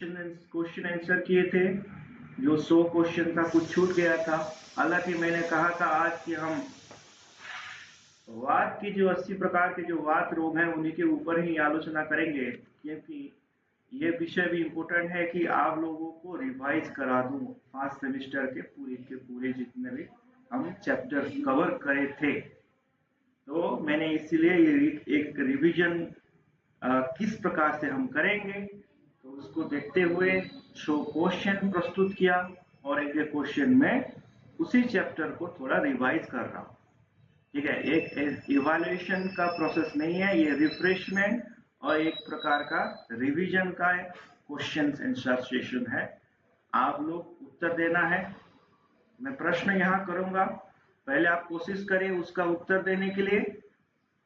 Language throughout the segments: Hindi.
क्वेश्चन आंसर किए थे। जो 100 क्वेश्चन था कुछ छूट गया था। हालांकि मैंने कहा था आज कि हम वात की जो 80 प्रकार के जो वात रोग हैं उन्हीं के ऊपर ही आलोचना करेंगे, क्योंकि ये विषय भी इम्पोर्टेंट है कि आप लोगों को रिवाइज करा दूं फर्स्ट सेमेस्टर के पूरे जितने भी हम चैप्टर कवर करे थे। तो मैंने इसीलिए ये एक रिवीजन किस प्रकार से हम करेंगे तो उसको देखते हुए 100 क्वेश्चन प्रस्तुत किया और एक क्वेश्चन में उसी चैप्टर को थोड़ा रिवाइज कर रहा हूँ। ठीक है, एक इवैल्यूएशन का प्रोसेस नहीं है, ये रिफ्रेशमेंट और एक प्रकार का रिवीजन का क्वेश्चन आंसर सेशन है। आप लोग उत्तर देना है। मैं प्रश्न यहाँ करूंगा, पहले आप कोशिश करें उसका उत्तर देने के लिए।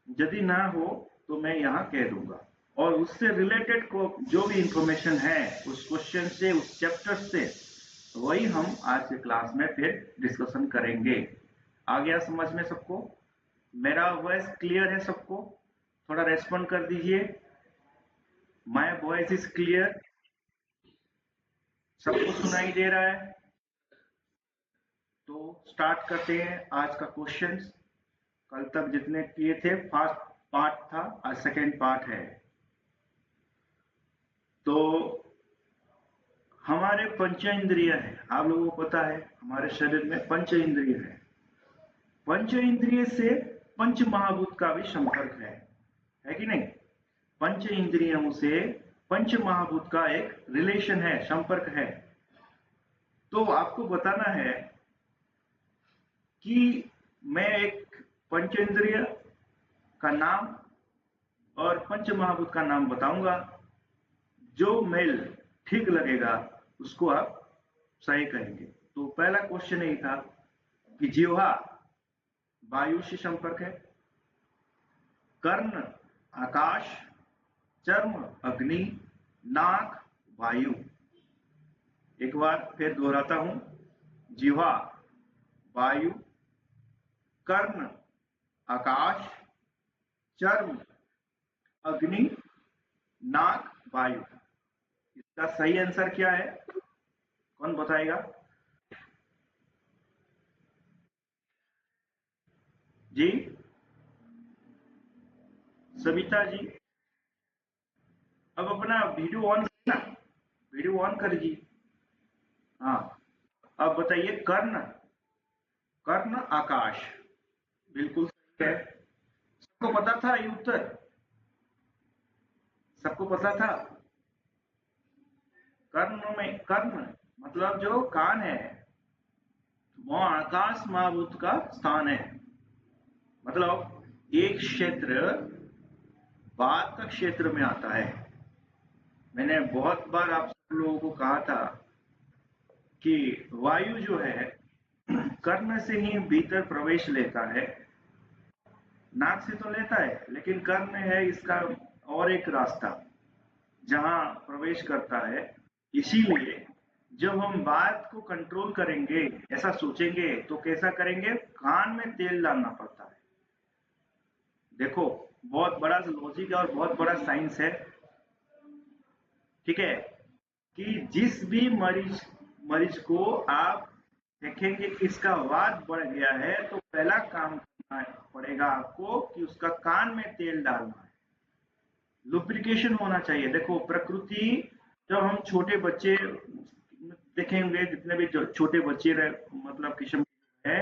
यदि ना हो तो मैं यहाँ कह दूंगा और उससे रिलेटेड को जो भी इंफॉर्मेशन है उस क्वेश्चन से, उस चैप्टर से, वही हम आज के क्लास में फिर डिस्कशन करेंगे। आ गया समझ में सबको? मेरा वॉइस क्लियर है सबको? थोड़ा रेस्पॉन्ड कर दीजिए। My voice is clear? सबको सुनाई दे रहा है? तो स्टार्ट करते हैं आज का क्वेश्चंस। कल तक जितने किए थे फर्स्ट पार्ट था, आज सेकेंड पार्ट है। तो हमारे पंच इंद्रिय है, आप लोगों को पता है हमारे शरीर में पंच इंद्रिय है। पंच इंद्रिय से पंच महाभूत का भी संपर्क है कि नहीं? पंच इंद्रियों से पंच महाभूत का एक रिलेशन है, संपर्क है। तो आपको बताना है कि मैं एक पंच इंद्रिय का नाम और पंच महाभूत का नाम बताऊंगा। जो मेल ठीक लगेगा उसको आप सही कहेंगे। तो पहला क्वेश्चन यही था कि जिह्वा वायु से संपर्क है, कर्ण आकाश, चर्म अग्नि, नाक वायु। एक बार फिर दोहराता हूं, जिह्वा वायु, कर्ण आकाश, चर्म अग्नि, नाक वायु। इसका सही आंसर क्या है? कौन बताएगा? जी सविता जी, अब अपना वीडियो ऑन करना, वीडियो ऑन कर जी। हाँ, अब बताइए कर्ण, कर्ण आकाश, बिल्कुल सही है। सबको पता था ये उत्तर? सबको पता था? कर्ण में, कर्ण मतलब जो कान है वो आकाश महाभूत का स्थान है। मतलब एक क्षेत्र वात का क्षेत्र में आता है। मैंने बहुत बार आप सब लोगों को कहा था कि वायु जो है कर्ण से ही भीतर प्रवेश लेता है, नाक से तो लेता है, लेकिन कर्ण है इसका और एक रास्ता जहां प्रवेश करता है। इसीलिए जब हम बात को कंट्रोल करेंगे, ऐसा सोचेंगे तो कैसा करेंगे? कान में तेल डालना पड़ता है। देखो, बहुत बड़ा लॉजिक है और बहुत बड़ा साइंस है। ठीक है, कि जिस भी मरीज को आप देखेंगे कि इसका वात बढ़ गया है तो पहला काम करना पड़ेगा आपको कि उसका कान में तेल डालना है, लुब्रिकेशन होना चाहिए। देखो प्रकृति, जब हम छोटे बच्चे देखेंगे, जितने भी छोटे बच्चे मतलब किस्म है,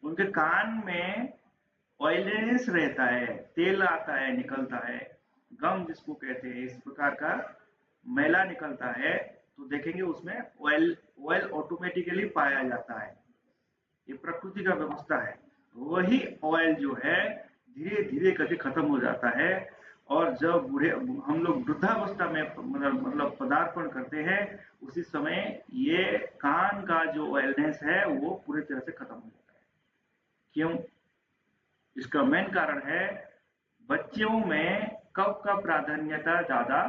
उनके कान में ऑयलीनेस रहता है, तेल आता है, निकलता है, गम जिसको कहते हैं, इस प्रकार का मैला निकलता है। तो देखेंगे उसमें ऑयल ऑयल ऑटोमेटिकली पाया जाता है। ये प्रकृति का व्यवस्था है। वही ऑयल जो है धीरे धीरे करके खत्म हो जाता है और जब बूढ़े हम लोग वृद्धावस्था में मतलब पदार्पण करते हैं, उसी समय ये कान का जो ऑयलनेस है वो पूरी तरह से खत्म हो जाता है। क्यों? इसका मेन कारण है बच्चों में कफ का प्राधान्यता ज्यादा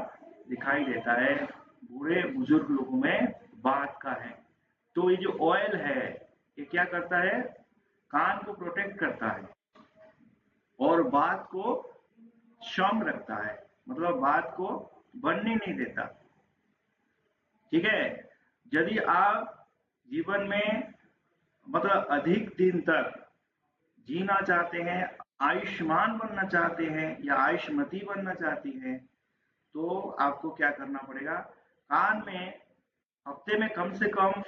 दिखाई देता है, बूढ़े बुजुर्ग लोगों में वात का है। तो ये जो ऑयल है ये क्या करता है? कान को प्रोटेक्ट करता है और वात को क्षम रखता है, मतलब वात को बढ़ने नहीं देता। ठीक है। यदि आप जीवन में मतलब अधिक दिन तक जीना चाहते हैं, आयुष्मान बनना चाहते हैं या आयुष्मती बनना चाहती हैं, तो आपको क्या करना पड़ेगा, कान में हफ्ते में कम से कम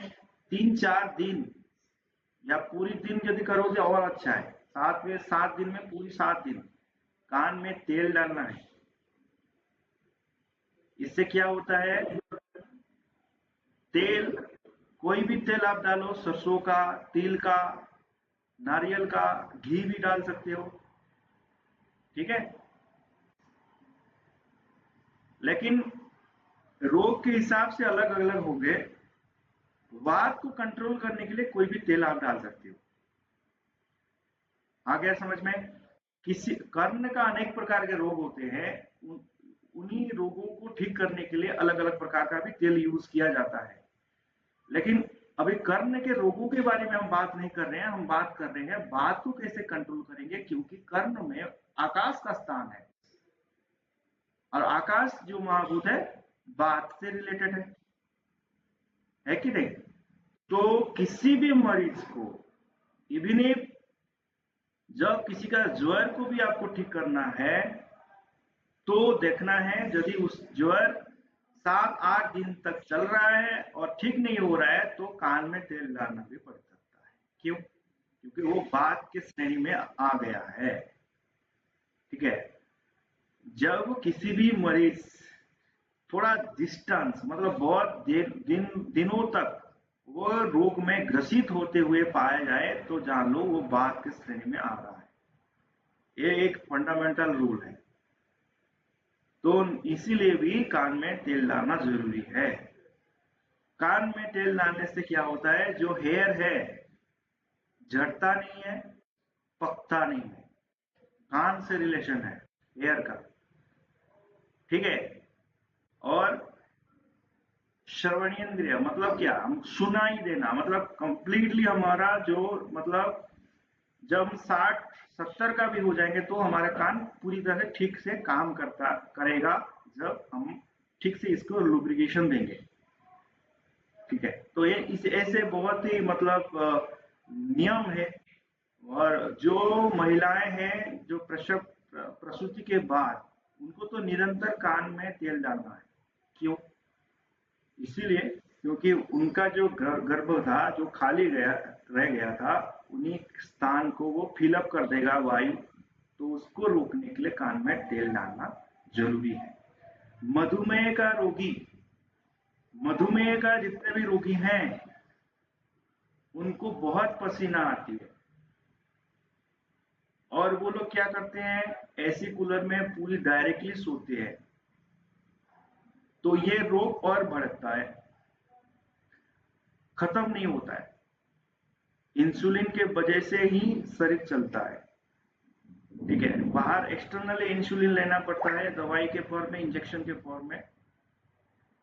3-4 दिन या पूरी दिन यदि करोगे और अच्छा है, 7 दिन में पूरी 7 दिन कान में तेल डालना है। इससे क्या होता है, तेल कोई भी तेल आप डालो, सरसों का, तिल का, नारियल का, घी भी डाल सकते हो, ठीक है। लेकिन रोग के हिसाब से अलग अलग होंगे। वात को कंट्रोल करने के लिए कोई भी तेल आप डाल सकते हो। आ गया समझ में? किसी कर्ण का अनेक प्रकार के रोग होते हैं, उन्हीं रोगों को ठीक करने के लिए अलग अलग प्रकार का भी तेल यूज किया जाता है। लेकिन अभी कर्ण के रोगों के बारे में हम बात नहीं कर रहे हैं, हम बात कर रहे हैं वात को कैसे कंट्रोल करेंगे, क्योंकि कर्ण में आकाश का स्थान और आकाश जो महाभूत है वात से रिलेटेड है कि नहीं? तो किसी भी मरीज को, इवन इफ जब किसी का ज्वर को भी आपको ठीक करना है, तो देखना है यदि उस ज्वर 7-8 दिन तक चल रहा है और ठीक नहीं हो रहा है, तो कान में तेल डालना भी पड़ सकता है। क्यों? क्योंकि वो बात के श्रेणी में आ गया है, ठीक है। जब किसी भी मरीज थोड़ा डिस्टेंस मतलब बहुत दिनों तक वो रोग में ग्रसित होते हुए पाया जाए, तो जान लो वो बात के श्रेणी में आ रहा है। ये एक फंडामेंटल रूल है। तो इसीलिए भी कान में तेल डालना जरूरी है। कान में तेल डालने से क्या होता है, जो हेयर है झड़ता नहीं है, पकता नहीं है। कान से रिलेशन है हेयर का, ठीक है। और श्रवणेंद्रिय मतलब क्या, हम सुनाई देना, मतलब कंप्लीटली हमारा जो मतलब जब हम 60-70 का भी हो जाएंगे तो हमारा कान पूरी तरह से ठीक से काम करेगा, जब हम ठीक से इसको लुब्रिकेशन देंगे, ठीक है। तो ये इस ऐसे बहुत ही मतलब नियम है। और जो महिलाएं हैं जो प्रसूति के बाद, उनको तो निरंतर कान में तेल डालना है। क्यों? इसीलिए क्योंकि उनका जो गर्भ था, जो खाली रह गया था, उन्हीं स्थान को वो फिलअप कर देगा वायु। तो उसको रोकने के लिए कान में तेल डालना जरूरी है। मधुमेह का रोगी, मधुमेह का जितने भी रोगी हैं, उनको बहुत पसीना आती है और वो लोग क्या करते हैं, एसी कूलर में पूरी डायरेक्टली सोते हैं, तो ये रोग और बढ़ता है, खत्म नहीं होता है। इंसुलिन के वजह से ही शरीर चलता है, ठीक है। बाहर एक्सटर्नली इंसुलिन लेना पड़ता है, दवाई के फॉर्म में, इंजेक्शन के फॉर्म में।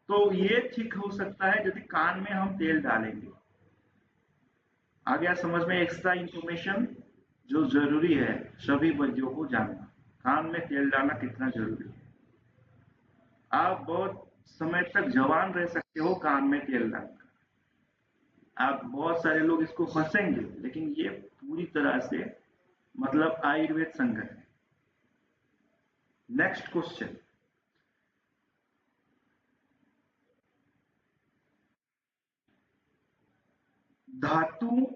तो ये ठीक हो सकता है यदि कान में हम तेल डालेंगे। आ गया समझ में? एक्स्ट्रा इंफॉर्मेशन जो जरूरी है सभी बच्चों को जानना, कान में तेल डालना कितना जरूरी है। आप बहुत समय तक जवान रह सकते हो कान में तेल डालकर। आप बहुत सारे लोग इसको हंसेंगे, लेकिन ये पूरी तरह से मतलब आयुर्वेद संगत है। नेक्स्ट क्वेश्चन, धातु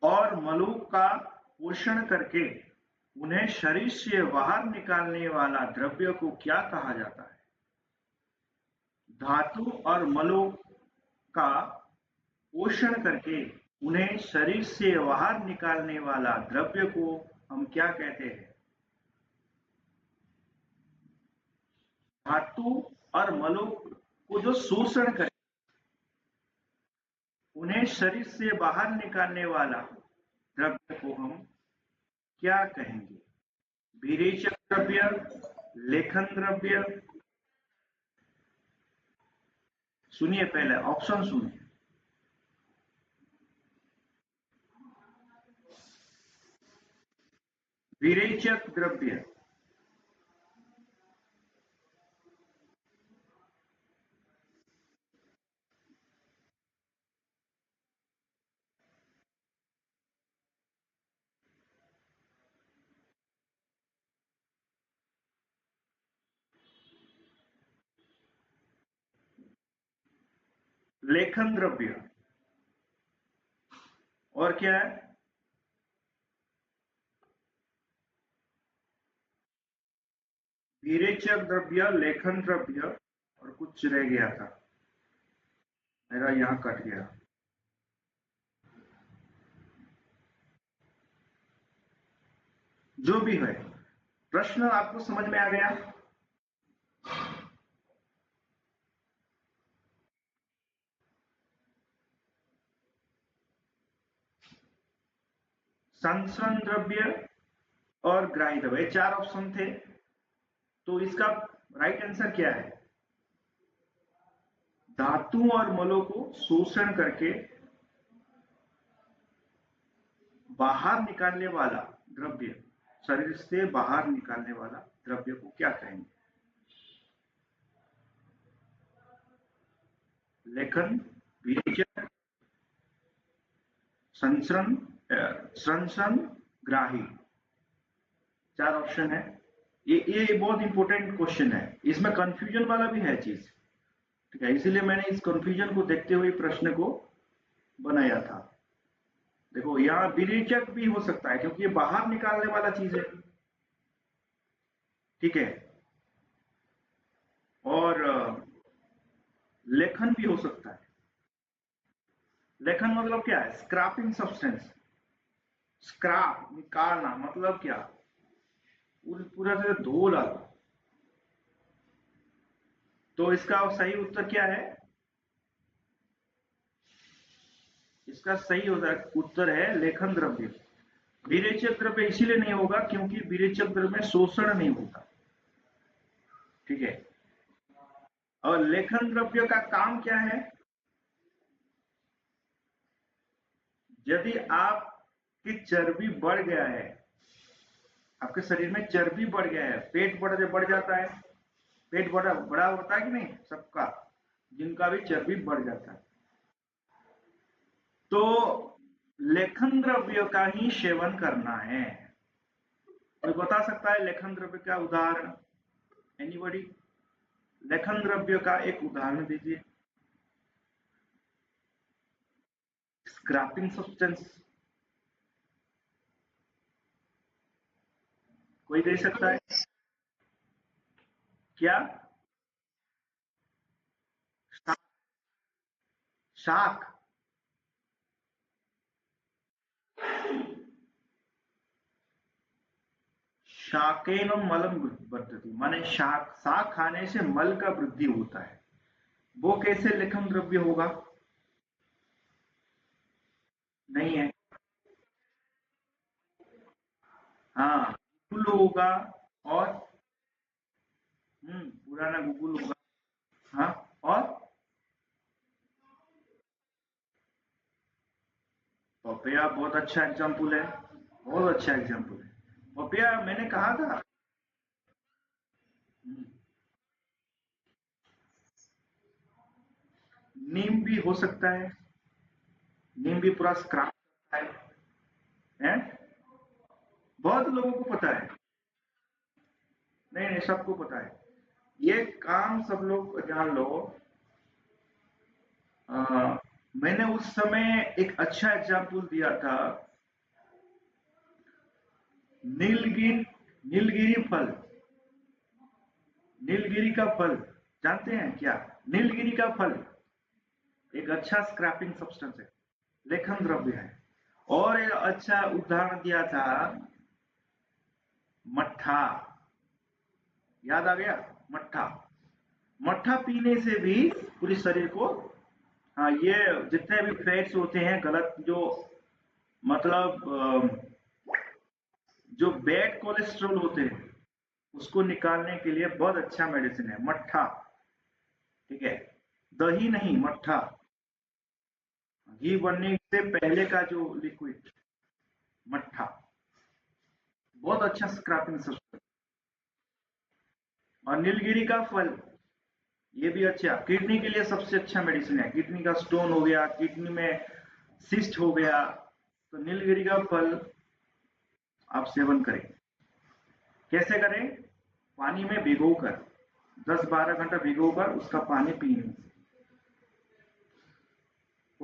और मलों का पोषण करके उन्हें शरीर से बाहर निकालने वाला द्रव्य को क्या कहा जाता है? धातु और मलों का पोषण करके उन्हें शरीर से बाहर निकालने वाला द्रव्य को हम क्या कहते हैं? धातु और मलों को जो शोषण करे, उन्हें शरीर से बाहर निकालने वाला द्रव्य को हम क्या कहेंगे? विरेचक द्रव्य, लेखन द्रव्य। सुनिए, पहले ऑप्शन सुनिए। विरेचक द्रव्य, लेखन द्रव्य। और क्या है? विरेचक द्रव्य, लेखन द्रव्य, और कुछ रह गया था, मेरा यहां कट गया। जो भी है, प्रश्न आपको समझ में आ गया? संचरण द्रव्य और ग्राही द्रव्य, 4 ऑप्शन थे, तो इसका राइट आंसर क्या है? धातु और मलों को शोषण करके बाहर निकालने वाला द्रव्य, शरीर से बाहर निकालने वाला द्रव्य को क्या कहेंगे? लेखन, विरेचक, संचरण, ग्राही, 4 ऑप्शन है। ये बहुत इंपॉर्टेंट क्वेश्चन है, इसमें कंफ्यूजन वाला भी है चीज, ठीक है, इसीलिए मैंने इस कंफ्यूजन को देखते हुए प्रश्न को बनाया था। देखो यहाँ विरेचक भी हो सकता है क्योंकि ये बाहर निकालने वाला चीज है, ठीक है, और लेखन भी हो सकता है। लेखन मतलब क्या है? स्क्रैपिंग सब्सटेंस, स्क्रैप निकालना मतलब क्या? पूरा से धो डालो। तो इसका सही उत्तर क्या है? इसका सही उत्तर है लेखन द्रव्य। विरेचक द्रव्य इसीलिए नहीं होगा क्योंकि विरेचक द्रव्य में शोषण नहीं होता, ठीक है। और लेखन द्रव्य का काम क्या है? यदि आपकी चर्बी बढ़ गया है, आपके शरीर में चर्बी बढ़ गया है, पेट बढ़ जाता है, पेट बड़ा होता है कि नहीं सबका, जिनका भी चर्बी बढ़ जाता है, तो लेखन द्रव्य का ही सेवन करना है। कोई बता सकता है लेखन द्रव्य का उदाहरण? एनीबॉडी? लेखन द्रव्य का एक उदाहरण दीजिए। स्क्रैपिंग सब्सटेंस कोई दे सकता है क्या? शाक, शाकेन मलम वर्धति, माने शाक खाने से मल का वृद्धि होता है, वो कैसे लेखन द्रव्य होगा? नहीं है। हाँ, गुगुल होगा, और पुराना गुगुल होगा। हाँ, और पपिया बहुत अच्छा एग्जाम्पल है, बहुत अच्छा एग्जाम्पल है। पपिया मैंने कहा था। नीम भी हो सकता है, नीम भी पूरा स्क्रैप करता है? बहुत लोगों को पता है। नहीं नहीं, सबको पता है ये काम, सब लोग जान लो। मैंने उस समय एक अच्छा एग्जाम्पल दिया था, नीलगिरी फल, नीलगिरी का फल जानते हैं क्या? नीलगिरी का फल एक अच्छा स्क्रैपिंग सब्सटेंस है, लेखन द्रव्य है। और एक अच्छा उदाहरण दिया था मट्ठा, याद आ गया? मट्ठा, मट्ठा पीने से भी पूरे शरीर को, हाँ, ये जितने भी फैट्स होते हैं गलत, जो मतलब जो बैड कोलेस्ट्रॉल होते हैं, उसको निकालने के लिए बहुत अच्छा मेडिसिन है मट्ठा, ठीक है। दही नहीं, मट्ठा, घी बनने से पहले का जो लिक्विड, मट्ठा, बहुत अच्छा स्क्रैपिंग सिस्टम। और नीलगिरी का फल, ये भी अच्छा, किडनी के लिए सबसे अच्छा मेडिसिन है। किडनी का स्टोन हो गया, किडनी में सिस्ट हो गया, तो नीलगिरी का फल आप सेवन करें। कैसे करें? पानी में भिगोकर 10-12 घंटा भिगोकर उसका पानी पीने।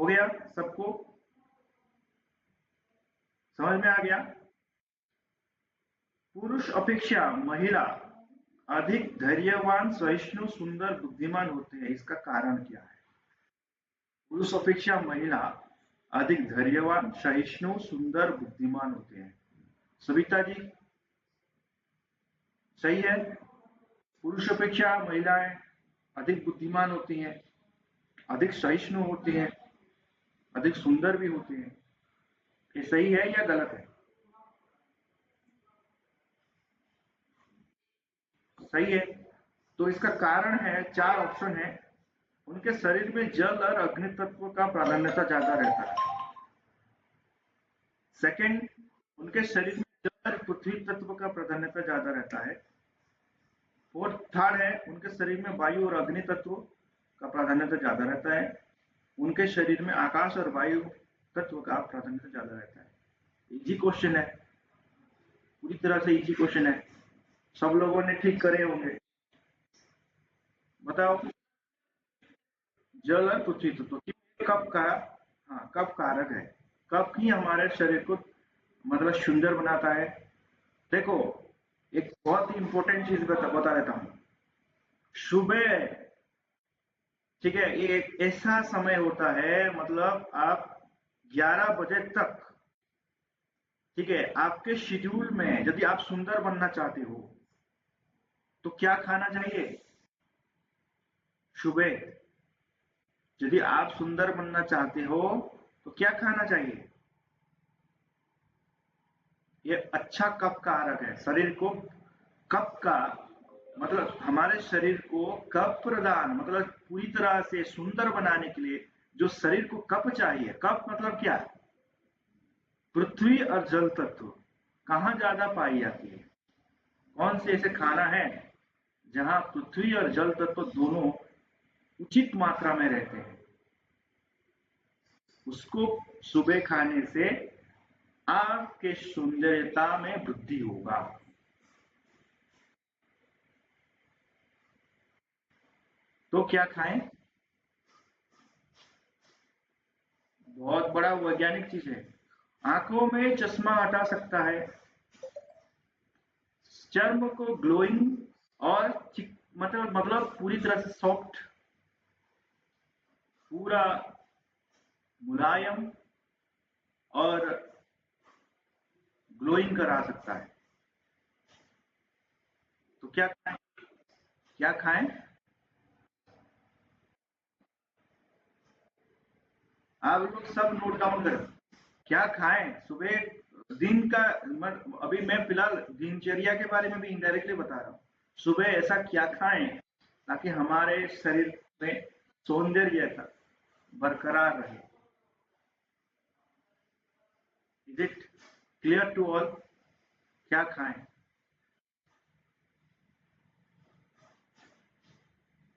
हो गया सबको? समझ में आ गया? पुरुष अपेक्षा महिला अधिक धैर्यवान, सहिष्णु, सुंदर, बुद्धिमान होते हैं। इसका कारण क्या है? पुरुष अपेक्षा महिला अधिक धैर्यवान, सहिष्णु, सुंदर, बुद्धिमान होते हैं। सविता जी, सही है? पुरुष अपेक्षा महिलाएं अधिक बुद्धिमान होती हैं, अधिक सहिष्णु होती हैं, अधिक सुंदर भी होती हैं। ये सही है या गलत है? सही है। तो इसका कारण है, 4 ऑप्शन है। उनके शरीर में जल और अग्नि तत्व का प्राधान्यता ज्यादा रहता है। सेकंड, उनके शरीर में जल और पृथ्वी तत्व का प्राधान्यता ज्यादा रहता है। थर्ड है, उनके शरीर में वायु और अग्नि तत्व का प्राधान्यता ज्यादा रहता है। उनके शरीर में आकाश और वायु तत्व का प्राधान्यता ज्यादा रहता है। इजी क्वेश्चन है, पूरी तरह से इजी क्वेश्चन है। सब लोगों ने ठीक करे होंगे। बताओ, जल और पृथ्वी तत्व कब का, हाँ, कब कारक है, कब ही हमारे शरीर को मतलब सुंदर बनाता है। देखो, एक बहुत ही इंपॉर्टेंट चीज बता देता हूं। सुबह, ठीक है, ये एक ऐसा समय होता है, मतलब आप 11 बजे तक, ठीक है, आपके शेड्यूल में यदि आप सुंदर बनना चाहते हो तो क्या खाना चाहिए? सुबह यदि आप सुंदर बनना चाहते हो तो क्या खाना चाहिए? ये अच्छा कप कारक है। शरीर को कप का मतलब हमारे शरीर को कप प्रदान, मतलब पूरी तरह से सुंदर बनाने के लिए जो शरीर को कप चाहिए। कप मतलब क्या है? पृथ्वी और जल तत्व कहाँ ज्यादा पाई जाती है? कौन से ऐसे खाना है जहां पृथ्वी और जल तत्व दोनों उचित मात्रा में रहते हैं? उसको सुबह खाने से आपके सौंदर्यता में वृद्धि होगा। तो क्या खाएं? बहुत बड़ा वैज्ञानिक चीज है। आंखों में चश्मा हटा सकता है, चर्म को ग्लोइंग और मतलब पूरी तरह से सॉफ्ट, पूरा मुलायम और ग्लोइंग करा सकता है। तो क्या खाएं? क्या खाएं? आप लोग सब नोट डाउन करें। क्या खाएं सुबह? दिन का अभी मैं फिलहाल दिनचर्या के बारे में भी इनडायरेक्टली बता रहा हूँ। सुबह ऐसा क्या खाएं ताकि हमारे शरीर में सौंदर्य बरकरार रहे। Is it clear to all? क्या खाएं?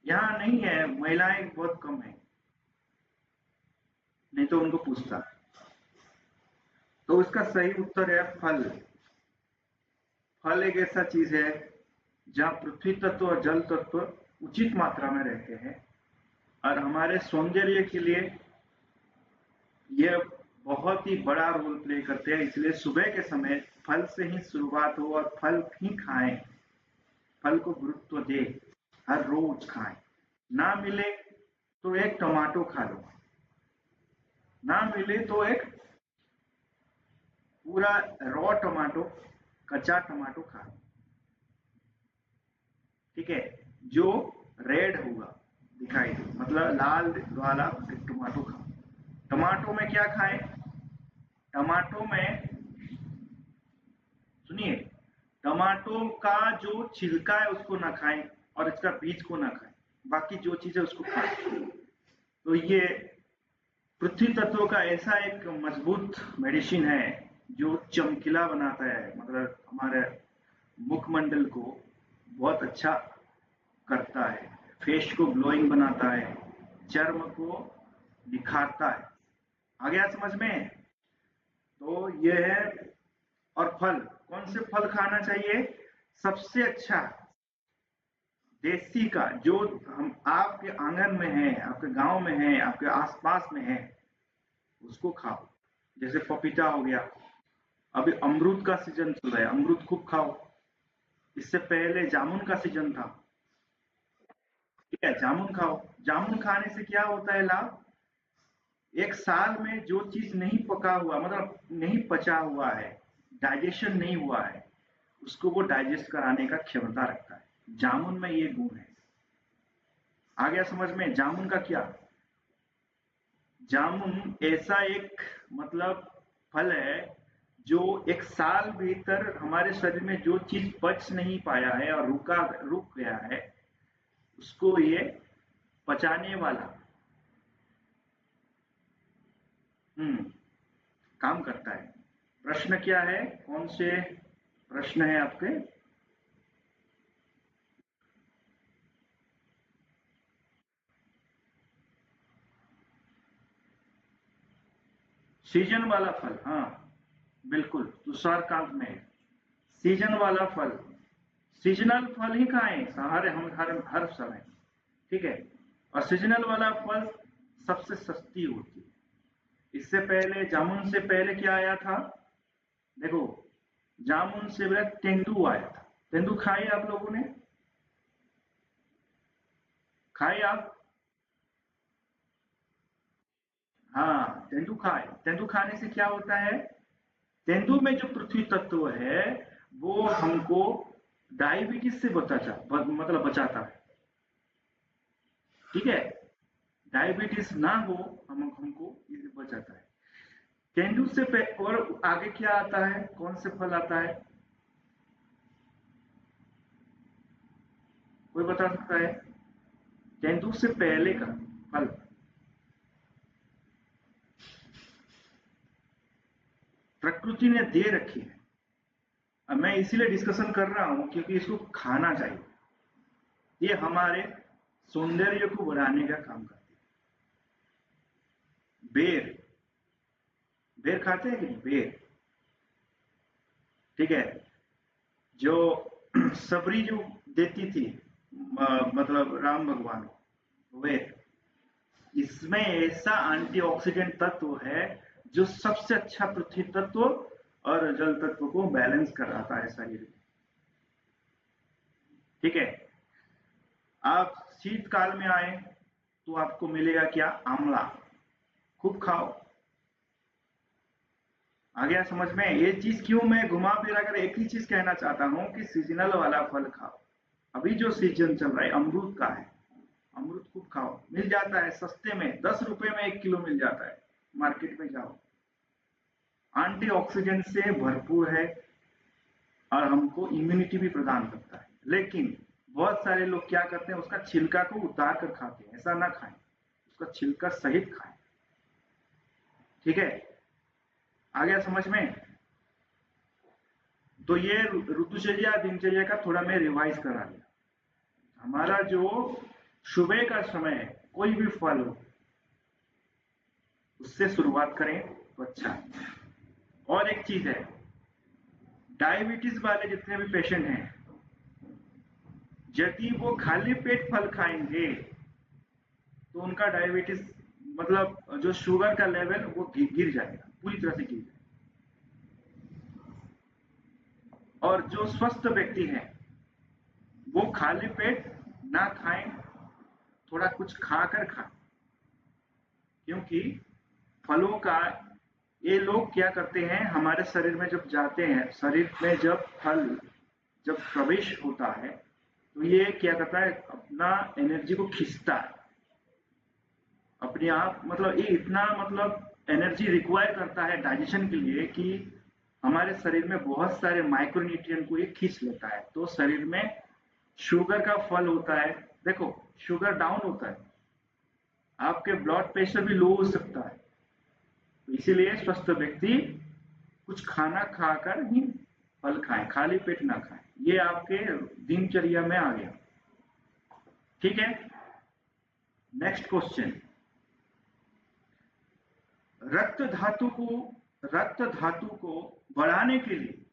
यहाँ नहीं है, महिलाएं बहुत कम है, नहीं तो उनको पूछता। तो इसका सही उत्तर है फल। फल एक ऐसा चीज है जहाँ पृथ्वी तत्व और जल तत्व उचित मात्रा में रहते हैं और हमारे सौंदर्य के लिए यह बहुत ही बड़ा रोल प्ले करते हैं। इसलिए सुबह के समय फल से ही शुरुआत हो और फल ही खाएं। फल को गुरुत्व दे, हर रोज खाएं। ना मिले तो एक टमाटो खा लो, ना मिले तो एक पूरा रॉ टमाटो, कच्चा टमाटो खा लो, ठीक है, जो रेड होगा, दिखाई दे, मतलब लाल वाला टमाटो खाओ। टमाटो में क्या खाएं? टमाटो में सुनिए, टमाटो का जो छिलका है उसको ना खाएं और इसका बीज को ना खाएं, बाकी जो चीज है उसको खाएं। तो ये पृथ्वी तत्व का ऐसा एक मजबूत मेडिसिन है जो चमकीला बनाता है, मतलब हमारे मुखमंडल को बहुत अच्छा करता है, फेस को ग्लोइंग बनाता है, चर्म को निखारता है। आ गया समझ में? तो ये है। और फल, कौन से फल खाना चाहिए? सबसे अच्छा देसी का, जो हम आपके आंगन में है, आपके गांव में है, आपके आसपास में है, उसको खाओ। जैसे पपीता हो गया, अभी अमरूद का सीजन चल रहा है, अमरूद खूब खाओ। इससे पहले जामुन का सीजन था, ठीक है, जामुन खाओ। जामुन खाने से क्या होता है लाभ? एक साल में जो चीज नहीं पका हुआ, मतलब नहीं पचा हुआ है, डाइजेशन नहीं हुआ है, उसको वो डाइजेस्ट कराने का क्षमता रखता है। जामुन में ये गुण है। आ गया समझ में? जामुन का क्या? जामुन ऐसा एक मतलब फल है जो एक साल भीतर हमारे शरीर में जो चीज पच नहीं पाया है और रुक गया है, उसको ये पचाने वाला काम करता है। प्रश्न क्या है? कौन से प्रश्न है आपके? सीजन वाला फल, हाँ बिल्कुल, तुषारकांत में सीजन वाला फल, सीजनल फल ही खाएं हर हम हर समय, ठीक है। और सीजनल वाला फल सबसे सस्ती होती है। इससे पहले, जामुन से पहले क्या आया था? देखो, जामुन से पहले तेंदू आया था। तेंदू खाई आप लोगों ने? खाई आप? हाँ, तेंदू खाए। तेंदू खाने से क्या होता है? तेंदू में जो पृथ्वी तत्व है वो हमको डायबिटीज से मतलब बचाता है, ठीक है। डायबिटीज ना हो, हमको ये बचाता है। तेंदू से और आगे क्या आता है? कौन से फल आता है? कोई बता सकता है? तेंदू से पहले का फल? प्रकृति ने दे रखी है। अब मैं इसीलिए डिस्कशन कर रहा हूं क्योंकि इसको खाना चाहिए। ये हमारे सौंदर्य को बढ़ाने का काम करती है। बेर, बेर खाते हैं कि नहीं? बेर, ठीक है। जो सबरी जो देती थी, मतलब राम भगवान को, वे, इसमें ऐसा एंटीऑक्सीडेंट तत्व है जो सबसे अच्छा पृथ्वी तत्व और जल तत्व को बैलेंस कराता है शरीर में, ठीक है। आप शीतकाल में आए तो आपको मिलेगा क्या? आंवला, खूब खाओ। आ गया समझ में? ये चीज क्यों मैं घुमा फिरा कर एक ही चीज कहना चाहता हूं कि सीजनल वाला फल खाओ। अभी जो सीजन चल रहा है अमरूद का है, अमरूद खूब खाओ। मिल जाता है सस्ते में, 10 रुपए में 1 किलो मिल जाता है, मार्केट में जाओ। एंटीऑक्सीडेंट से भरपूर है और हमको इम्यूनिटी भी प्रदान करता है। लेकिन बहुत सारे लोग क्या करते हैं, उसका छिलका को उतार कर खाते हैं। ऐसा ना खाएं, उसका छिलका सहित खाएं, ठीक है। आ गया समझ में? तो ये ऋतुचर्या दिनचर्या का थोड़ा मैं रिवाइज करा दिया। हमारा जो सुबह का समय है, कोई भी फल हो उससे शुरुआत करें तो अच्छा है। और एक चीज है, डायबिटीज वाले जितने भी पेशेंट हैं, यदि वो खाली पेट फल खाएंगे तो उनका डायबिटीज मतलब जो शुगर का लेवल वो गिर जाएगा, पूरी तरह से गिर जाएगा। और जो स्वस्थ व्यक्ति हैं वो खाली पेट ना खाएं, थोड़ा कुछ खाकर खाएं। क्योंकि फलों का, ये लोग क्या करते हैं, हमारे शरीर में जब जाते हैं, शरीर में जब फल जब प्रवेश होता है तो ये क्या करता है, अपना एनर्जी को खींचता है अपने आप। मतलब ये इतना मतलब एनर्जी रिक्वायर करता है डाइजेशन के लिए कि हमारे शरीर में बहुत सारे माइक्रोन्यूट्रिएंट को ये खींच लेता है। तो शरीर में शुगर का फल होता है। देखो, शुगर डाउन होता है, आपके ब्लड प्रेशर भी लो हो सकता है। तो इसीलिए स्वस्थ व्यक्ति कुछ खाना खाकर ही फल खाएं, खाली पेट ना खाएं। ये आपके दिनचर्या में आ गया, ठीक है। नेक्स्ट क्वेश्चन, रक्त धातु को रक्त धातु को बढ़ाने के लिए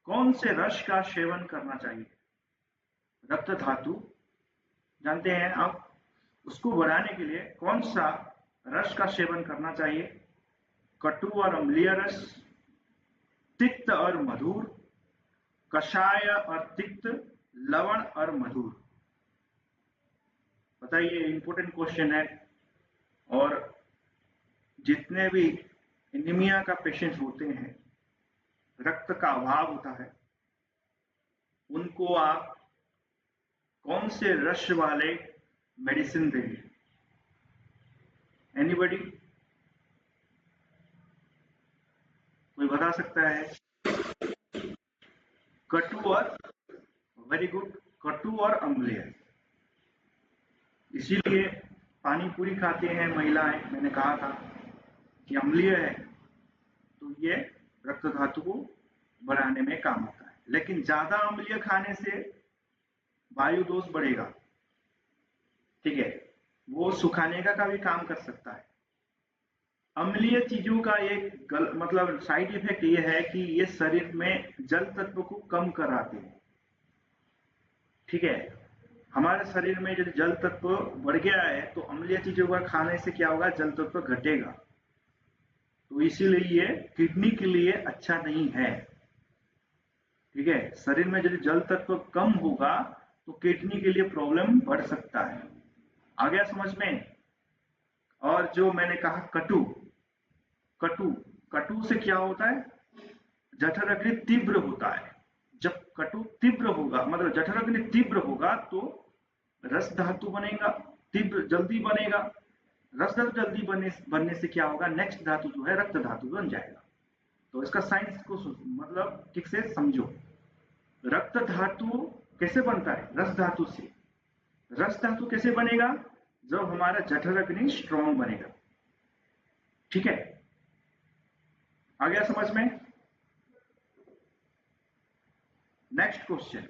कौन से रस का सेवन करना चाहिए? रक्त धातु जानते हैं आप, उसको बढ़ाने के लिए कौन सा रस का सेवन करना चाहिए? कटु और अम्लीय रस, तिक्त और मधुर, कषाय और तिक्त, लवण और मधुर। बताइए, इंपॉर्टेंट क्वेश्चन है। और जितने भी एनीमिया का पेशेंट होते हैं, रक्त का अभाव होता है, उनको आप कौन से रस वाले मेडिसिन देंगे? एनीबडी? कोई बता सकता है? कटु और, वेरी गुड, कटु और अम्लीय। इसीलिए पानी पूरी खाते हैं महिलाएं, मैंने कहा था कि अम्लीय है तो ये रक्त धातु को बढ़ाने में काम आता है। लेकिन ज्यादा अम्लीय खाने से वायु दोष बढ़ेगा, ठीक है, वो सुखाने का भी काम कर सकता है। अम्लीय चीजों का एक मतलब साइड इफेक्ट ये है कि ये शरीर में जल तत्व को कम कराते हैं, ठीक है। हमारे शरीर में यदि जल तत्व बढ़ गया है तो अम्लीय चीजों का खाने से क्या होगा? जल तत्व घटेगा। तो इसीलिए ये किडनी के लिए अच्छा नहीं है, ठीक है। शरीर में यदि जल तत्व कम होगा तो किडनी के लिए प्रॉब्लम बढ़ सकता है। आ गया समझ में? और जो मैंने कहा कटु, कटु, कटु से क्या होता है? जठराग्नि तीव्र होता है। जब कटु तीव्र होगा, मतलब जठराग्नि तीव्र होगा तो रस धातु बनेगा, तीव्र जल्दी बनेगा। रस धातु जल्दी बनने से क्या होगा? नेक्स्ट धातु जो है रक्त धातु बन जाएगा। तो इसका साइंस को मतलब ठीक से समझो। रक्त धातु कैसे बनता है? रस धातु से। रस धातु कैसे बनेगा? जब हमारा जठराग्नि स्ट्रॉन्ग बनेगा, ठीक है। आ गया समझ में? नेक्स्ट क्वेश्चन,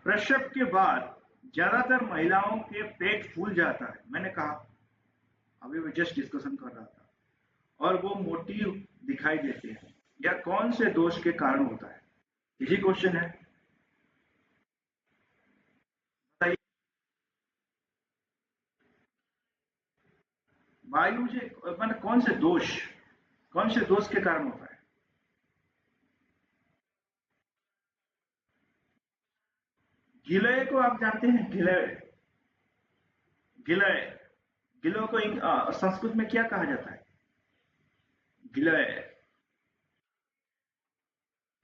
प्रसव के बाद ज्यादातर महिलाओं के पेट फूल जाता है, मैंने कहा, अभी मैं जस्ट डिस्कशन कर रहा था, और वो मोटी दिखाई देते हैं। यह कौन से दोष के कारण होता है? यही क्वेश्चन है, बताइए। वायु से मतलब कौन से दोष के कारण होता है? गिलय को आप जानते हैं? गिलय, गिलय, गिलोय को संस्कृत में क्या कहा जाता है? गिलय,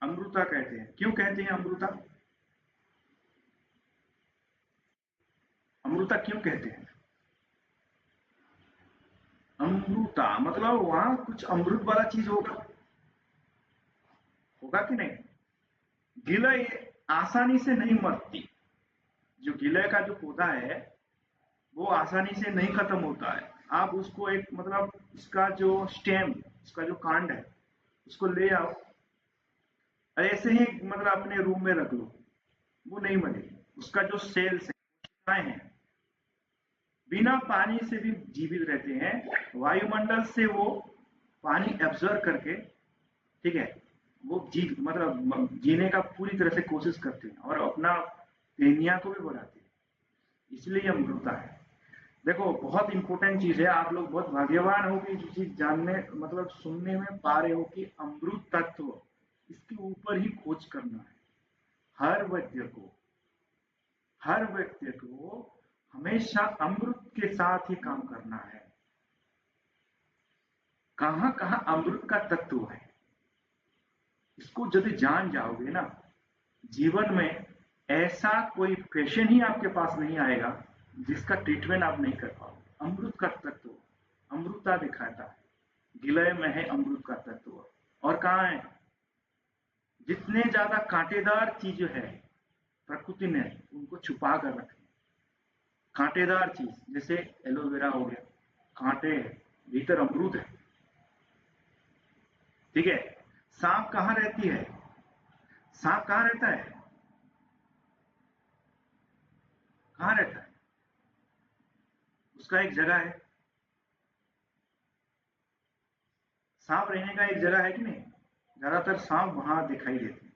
अमृता कहते हैं। क्यों कहते हैं अमृता? अमृता क्यों कहते हैं? अमृता मतलब वहां कुछ अमृत वाला चीज होगा, होगा कि नहीं? गिलय आसानी से नहीं मरती। जो गिलय का जो पौधा है वो आसानी से नहीं खत्म होता है। आप उसको एक मतलब इसका जो स्टेम, इसका जो कांड है, उसको ले आओ, ऐसे ही मतलब अपने रूम में रख लो, वो नहीं मरेगी। उसका जो सेल्स हैं बिना पानी से भी जीवित रहते हैं। वायुमंडल से वो पानी एब्जॉर्ब करके, ठीक है, वो मतलब जीने का पूरी तरह से कोशिश करते हैं और अपना तेनिया को भी बढ़ाते हैं। इसलिए अमृता है। देखो, बहुत इंपॉर्टेंट चीज है। आप लोग बहुत भाग्यवान हो कि जो चीज जानने मतलब सुनने में पा रहे हो कि अमृत तत्व, इसके ऊपर ही खोज करना है। हर व्यक्ति को हमेशा अमृत के साथ ही काम करना है। कहां कहां अमृत का तत्व है, इसको यदि जान जाओगे ना, जीवन में ऐसा कोई पेशेंट ही आपके पास नहीं आएगा जिसका ट्रीटमेंट आप नहीं कर पाओगे। अमृत का तत्व अमृता दिखाता है, गिलय में है अमृत का तत्व। और कहाँ है? जितने ज्यादा कांटेदार चीज है प्रकृति ने उनको छुपा कर रखे। कांटेदार चीज जैसे एलोवेरा हो गया, कांटे है, भीतर अमृत है, ठीक है। सांप कहाँ रहती है? सांप कहाँ रहता है? कहाँ रहता है? उसका एक जगह है, सांप रहने का एक जगह है कि नहीं? ज्यादातर सांप वहां दिखाई देते हैं।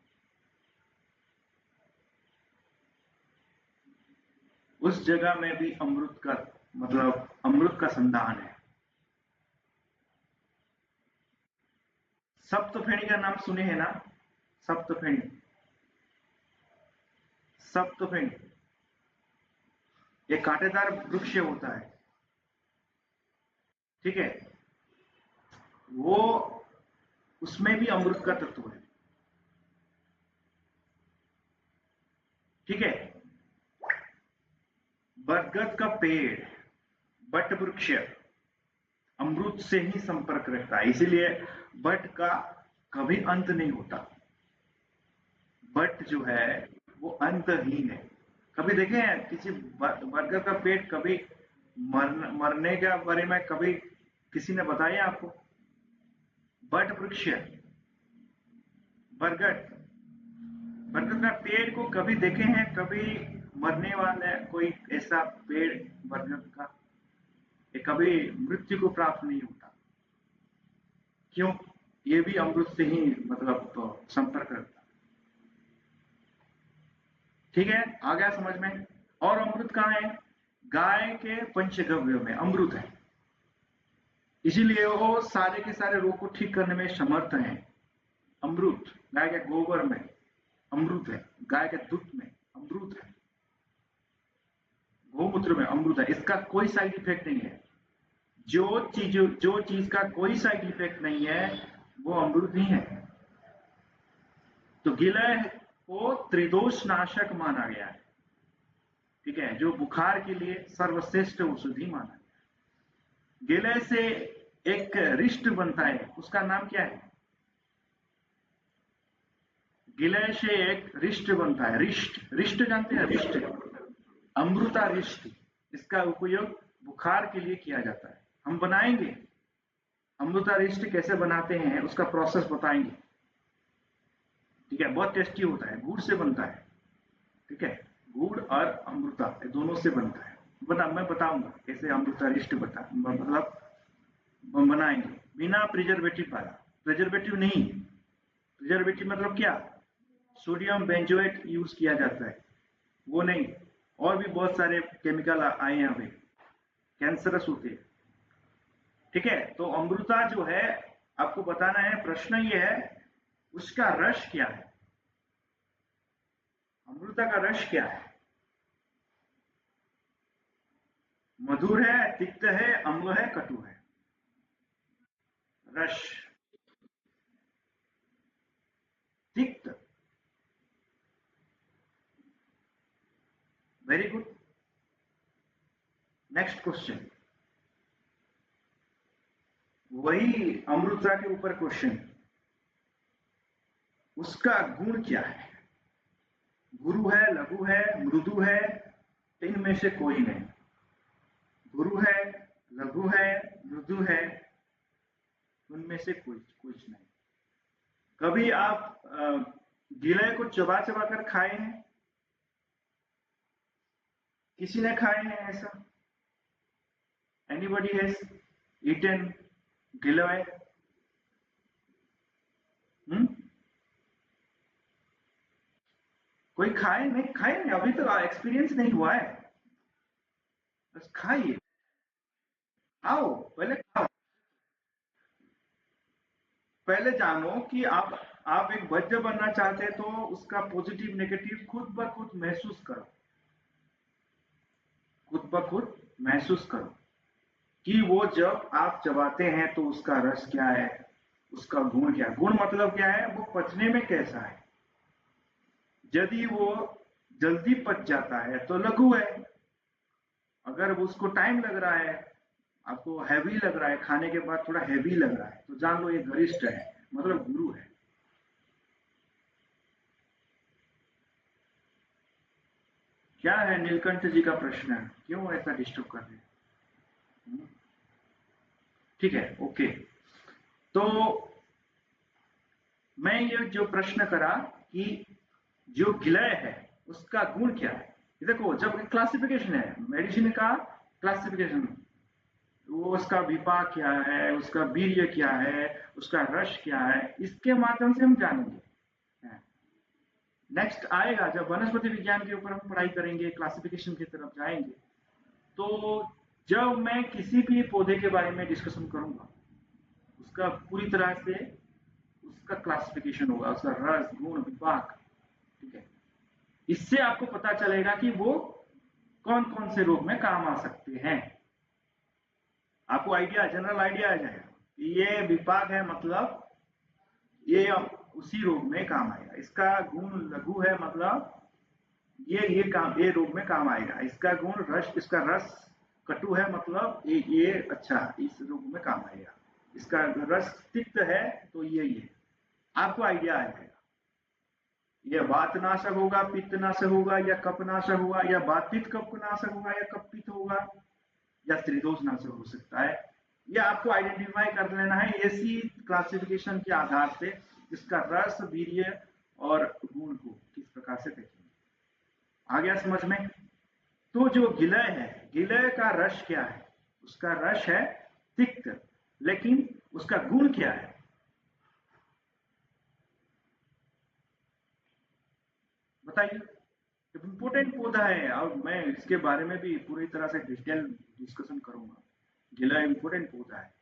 उस जगह में भी अमृत का मतलब अमृत का संधान है। सप्तफेणी का नाम सुने हैं ना? सप्तफेणी, सप्तफेणी ये कांटेदार वृक्ष होता है, ठीक है? वो उसमें भी अमृत का तत्व है, ठीक है? बरगद का पेड़, बट वृक्ष अमृत से ही संपर्क रखता है, इसीलिए बट का कभी अंत नहीं होता। बट जो है वो अंतहीन है। कभी देखे हैं किसी बरगद का पेड़ कभी मरने के बारे में कभी किसी ने बताया आपको? बट वृक्ष, बरगद, बरगद का पेड़ को कभी देखे हैं कभी मरने वाले कोई ऐसा पेड़ बरगद का? ये कभी मृत्यु को प्राप्त नहीं होता। क्यों? ये भी अमृत से ही मतलब तो संपर्क रखता है, ठीक है? आ गया समझ में? और अमृत कहाँ है? गाय के पंचगव्य में अमृत है, इसीलिए वो सारे के सारे रोग को ठीक करने में समर्थ है। अमृत गाय के गोबर में अमृत है, गाय के दूध में अमृत है, गोमूत्र में अमृत है, इसका कोई साइड इफेक्ट नहीं है। जो चीज का कोई साइड इफेक्ट नहीं है वो अमृत ही है। तो गिलय को त्रिदोष नाशक माना गया है, ठीक है? जो बुखार के लिए सर्वश्रेष्ठ औषधि माना गया। गिलय से एक रिष्ट बनता है, उसका नाम क्या है? गिलय से एक रिष्ट बनता है, रिष्ट, रिष्ट जानते हैं? रिष्ट, अमृता रिष्ट, इसका उपयोग बुखार के लिए किया जाता है। हम बनाएंगे अमृता रिष्ट, कैसे बनाते हैं उसका प्रोसेस बताएंगे, ठीक है? बहुत टेस्टी होता है, गुड़ से बनता है, ठीक है? गुड़ और अमृता दोनों से बनता है। मैं बताऊंगा कैसे अमृता रिष्ट मतलब बनाएंगे बिना प्रिजर्वेटिव वाला। प्रिजर्वेटिव नहीं, प्रिजर्वेटिव मतलब क्या? सोडियम बेंजोएट यूज किया जाता है, वो नहीं। और भी बहुत सारे केमिकल आए हैं अभी, कैंसरस होते हैं, ठीक है? तो अमृता जो है आपको बताना है, प्रश्न ये है उसका रस क्या है? अमृता का रस क्या है? मधुर है, तिक्त है, अम्ल है, कटु है? रस, तिक्त, वेरी गुड। नेक्स्ट क्वेश्चन, वही अमृता के ऊपर क्वेश्चन, उसका गुण क्या है? गुरु है, लघु है, मृदु है, इनमें से कोई नहीं। गुरु है, लघु है, मृदु है, उनमें से कुछ नहीं। कभी आप गिलय को चबा चबा कर खाए हैं? किसी ने खाए हैं ऐसा? Anybody has eaten giloy? कोई खाए नहीं? खाए नहीं, अभी तक एक्सपीरियंस नहीं हुआ है, बस खाइए, आओ पहले खाओ, पहले जानो कि आप एक वैद्य बनना चाहते हैं तो उसका पॉजिटिव नेगेटिव खुद ब खुद महसूस करो, खुद ब खुद महसूस करो कि वो जब आप चबाते हैं तो उसका रस क्या है, उसका गुण क्या है। गुण मतलब क्या है? वो पचने में कैसा है। यदि वो जल्दी पच जाता है तो लघु है, अगर उसको टाइम लग रहा है, आपको हैवी लग रहा है, खाने के बाद थोड़ा हैवी लग रहा है, तो जान लो ये गरिष्ठ है, मतलब गुरु है। क्या है नीलकंठ जी का प्रश्न है, क्यों ऐसा डिस्टर्ब कर रहे हैं? ठीक है, ओके। तो मैं ये जो प्रश्न करा कि जो गिलय है उसका गुण क्या है, देखो जब क्लासिफिकेशन है मेडिसिन का, क्लासिफिकेशन, वो उसका विपाक क्या है, उसका वीर्य क्या है, उसका रस क्या है, इसके माध्यम से हम जानेंगे। नेक्स्ट आएगा जब वनस्पति विज्ञान के ऊपर हम पढ़ाई करेंगे, क्लासिफिकेशन की तरफ जाएंगे, तो जब मैं किसी भी पौधे के बारे में डिस्कशन करूंगा, उसका पूरी तरह से उसका क्लासिफिकेशन होगा, उसका रस, गुण, विपाक, ठीक है। इससे आपको पता चलेगा कि वो कौन कौन से रोग में काम आ सकते हैं। आपको आइडिया, जनरल आइडिया आ जाएगा। ये विपाक है मतलब ये उसी रोग में काम आएगा। इसका गुण लघु है मतलब ये काम, ये रोग में काम आएगा। इसका गुण रस, इसका रस कटु है मतलब ये अच्छा इस रोग में काम आएगा। इसका रस तिक्त है तो ये आपको आइडिया आ जाएगा। ये वातनाशक होगा, पित्तनाशक होगा, या कफनाशक होगा, या वात कफनाशक होगा, या कफ पित्त होगा, या त्रिदोष नाशक हो सकता है। ये आपको आइडेंटिफाई कर लेना है ऐसी क्लासिफिकेशन के आधार से इसका रस, वीर्य और गुण को किस प्रकार से देखेंगे। आ गया समझ में? तो जो गिलय है, गिलय का रस क्या है? उसका रस है तिक्त, लेकिन उसका गुण क्या है? बताइए। इम्पोर्टेंट पौधा है और मैं इसके बारे में भी पूरी तरह से डिटेल डिस्कशन करूंगा। गिलय इम्पोर्टेंट पौधा है।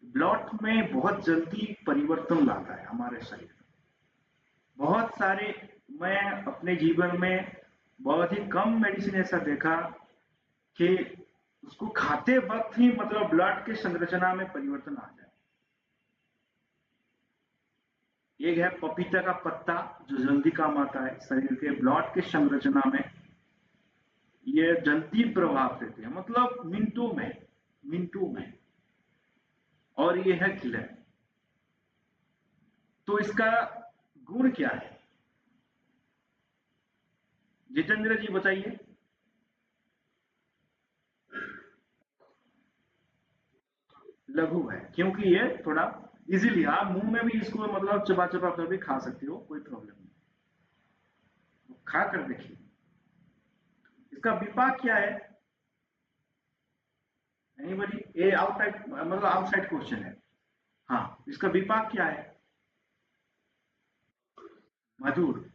ब्लड में बहुत जल्दी परिवर्तन लाता है हमारे शरीर में। बहुत सारे, मैं अपने जीवन में बहुत ही कम मेडिसिन ऐसा देखा कि उसको खाते वक्त ही मतलब ब्लड के संरचना में परिवर्तन आ जाए। एक है पपीता का पत्ता जो जल्दी काम आता है शरीर के ब्लड के संरचना में। ये जल्दी प्रभाव देते हैं मतलब मिनटों में। और ये है गिलय। तो इसका गुण क्या है? जितेंद्र जी बताइए। लघु है क्योंकि ये थोड़ा इजीली, आप मुंह में भी इसको मतलब चबा चबा कर भी खा सकते हो, कोई प्रॉब्लम नहीं। खा कर देखिए। इसका विपाक क्या है? एनीबॉडी? ये आउटसाइड मतलब आउटसाइड क्वेश्चन है। हाँ, इसका विपाक क्या है? मधुर।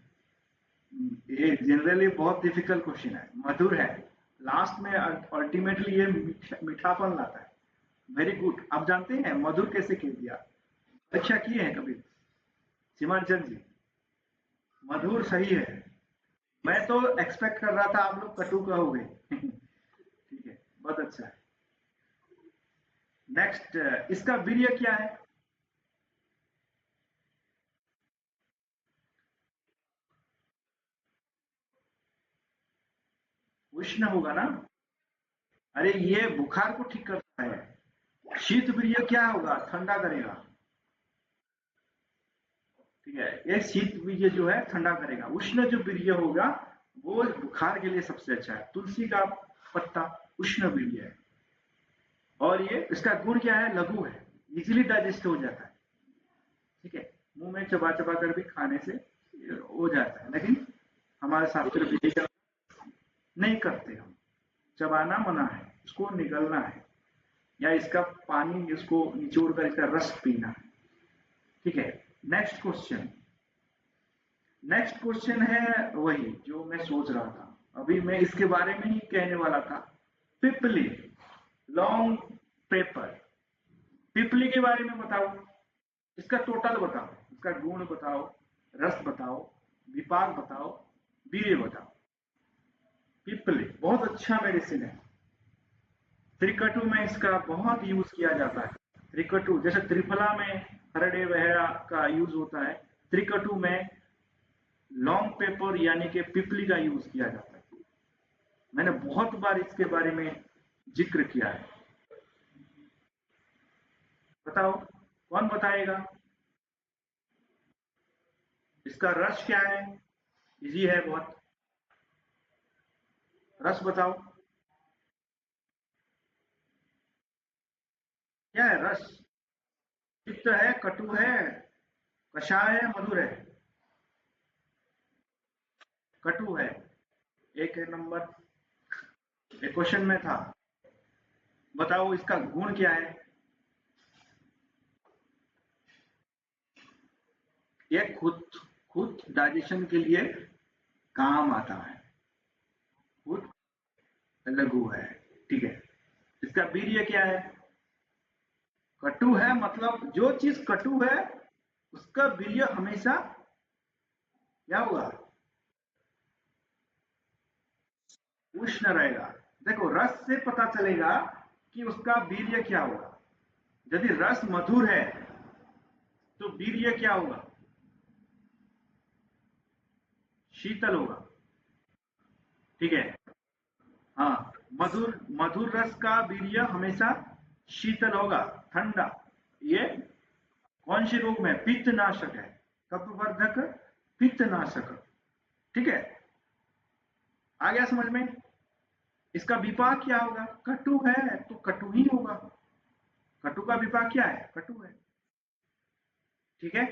ये जनरली बहुत डिफिकल्ट क्वेश्चन है। मधुर है, लास्ट में अल्टीमेटली ये मीठापन लाता है। Very good. आप जानते हैं मधुर कैसे कह दिया? परीक्षा किए हैं कभी? सीमांचल जी, मधुर सही है। मैं तो एक्सपेक्ट कर रहा था आप लोग कटु कहोगे। ठीक है, बहुत अच्छा है। नेक्स्ट, इसका वीर्य क्या है? उष्ण होगा ना? अरे ये बुखार को ठीक करता है। शीत वीर्य क्या होगा? ठंडा करेगा। ठीक है, ये शीत वीर्य जो है ठंडा करेगा। उष्ण जो वीर्य होगा वो बुखार के लिए सबसे अच्छा है। तुलसी का पत्ता उष्ण वीर्य है। और ये इसका गुण क्या है? लघु है, इजीली डाइजेस्ट हो जाता है। ठीक है, मुंह में चबा चबा कर भी खाने से हो जाता है, लेकिन हमारे शास्त्र विधि नहीं करते हम। चबाना मना है, इसको निगलना है, या इसका पानी इसको निचोड़ कर इसका रस पीना है। ठीक है, नेक्स्ट क्वेश्चन। नेक्स्ट क्वेश्चन है वही जो मैं सोच रहा था, अभी मैं इसके बारे में ही कहने वाला था। पिपली, लॉन्ग पेपर। पिपली के बारे में बताओ। इसका टोटल बताओ, इसका गुण बताओ, रस बताओ, विपाक बताओ, वीर्य बताओ। पिपली बहुत अच्छा मेडिसिन है। त्रिकटु में इसका बहुत यूज किया जाता है। त्रिकटु जैसे त्रिफला में हरड़े वगैरह का यूज होता है, त्रिकटु में लॉन्ग पेपर यानी कि पिपली का यूज किया जाता है। मैंने बहुत बार इसके बारे में जिक्र किया है। बताओ, कौन बताएगा? इसका रस क्या है? इजी है बहुत। रस बताओ, क्या है रस? तिक्त है, कटु है, कषाय है, मधुर है? कटु है। एक नंबर। एक क्वेश्चन में था। बताओ इसका गुण क्या है? ये खुद खुद डाइजेशन के लिए काम आता है, खुद लघु है, ठीक है। इसका वीर्य क्या है? कटु है, मतलब जो चीज कटु है उसका वीर्य हमेशा क्या होगा? उष्ण रहेगा। देखो रस से पता चलेगा कि उसका वीर्य क्या होगा। यदि रस मधुर है तो वीर्य क्या होगा? शीतल होगा, ठीक है। हाँ, मधुर मधुर रस का वीर्य हमेशा शीतल होगा, ठंडा। ये कौन से रोग में? पित्तनाशक है, कफवर्धक, पित्तनाशक, ठीक है। आ गया समझ में? इसका विपाक क्या होगा? कटु है तो कटु ही होगा। कटु का विपाक क्या है? कटु है, ठीक है।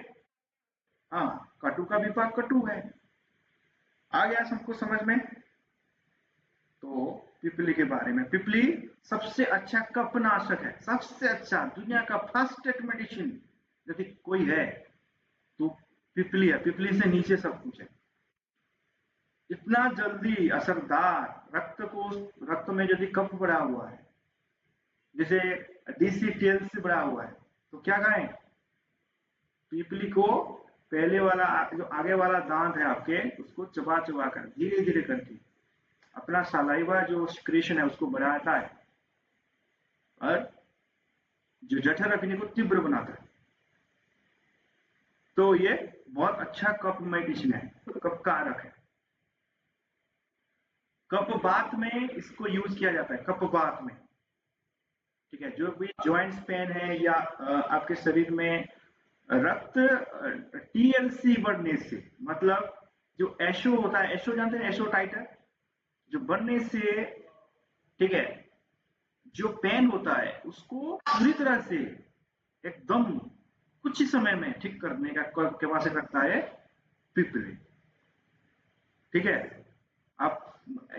हाँ, कटु का विपाक कटु है। आ गया सबको समझ में? तो पिपली के बारे में, पिपली सबसे अच्छा कफनाशक है, सबसे अच्छा, दुनिया का फर्स्ट एड मेडिसिन यदि कोई है तो पिपली है। पिपली से नीचे सब कुछ है। इतना जल्दी असरदार, रक्त में यदि कफ बढ़ा हुआ है, जैसे डीसीटीएल से बढ़ा हुआ है, तो क्या करें? पीपली को पहले वाला जो आगे वाला दांत है आपके, उसको चबा चबा कर धीरे धीरे करके अपना सलाइवा जो सिक्रेशन है उसको बढ़ाता है और जो जठर अग्नि को तीव्र बनाता है। तो ये बहुत अच्छा कफ मेडिसिन है, कफ कारक है। कफवात में इसको यूज किया जाता है, कफवात में, ठीक है। जो भी जॉइंट्स पेन है या आपके शरीर में रक्त टीएलसी बढ़ने से, मतलब जो एशो होता है, एशो जानते हैं, एशो टाइटर, जो बढ़ने से, ठीक है, जो पेन होता है उसको पूरी तरह से एकदम कुछ ही समय में ठीक करने का कैपेसिटी रखता है पिपली, ठीक है। आप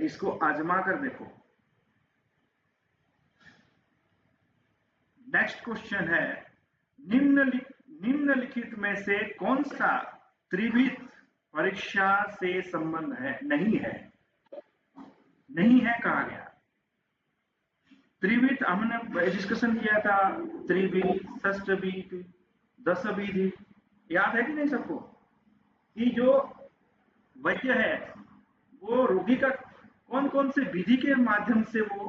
इसको आजमा कर देखो। नेक्स्ट क्वेश्चन है, निम्नलिखित में से कौन सा त्रिविध परीक्षा से संबंध है? नहीं है, नहीं है कहा गया। त्रिविध हमने डिस्कशन किया था, त्रिविध, षष्टविध, दशविधि, याद है कि नहीं सबको? कि जो वैद्य है वो रोगी का कौन कौन से विधि के माध्यम से वो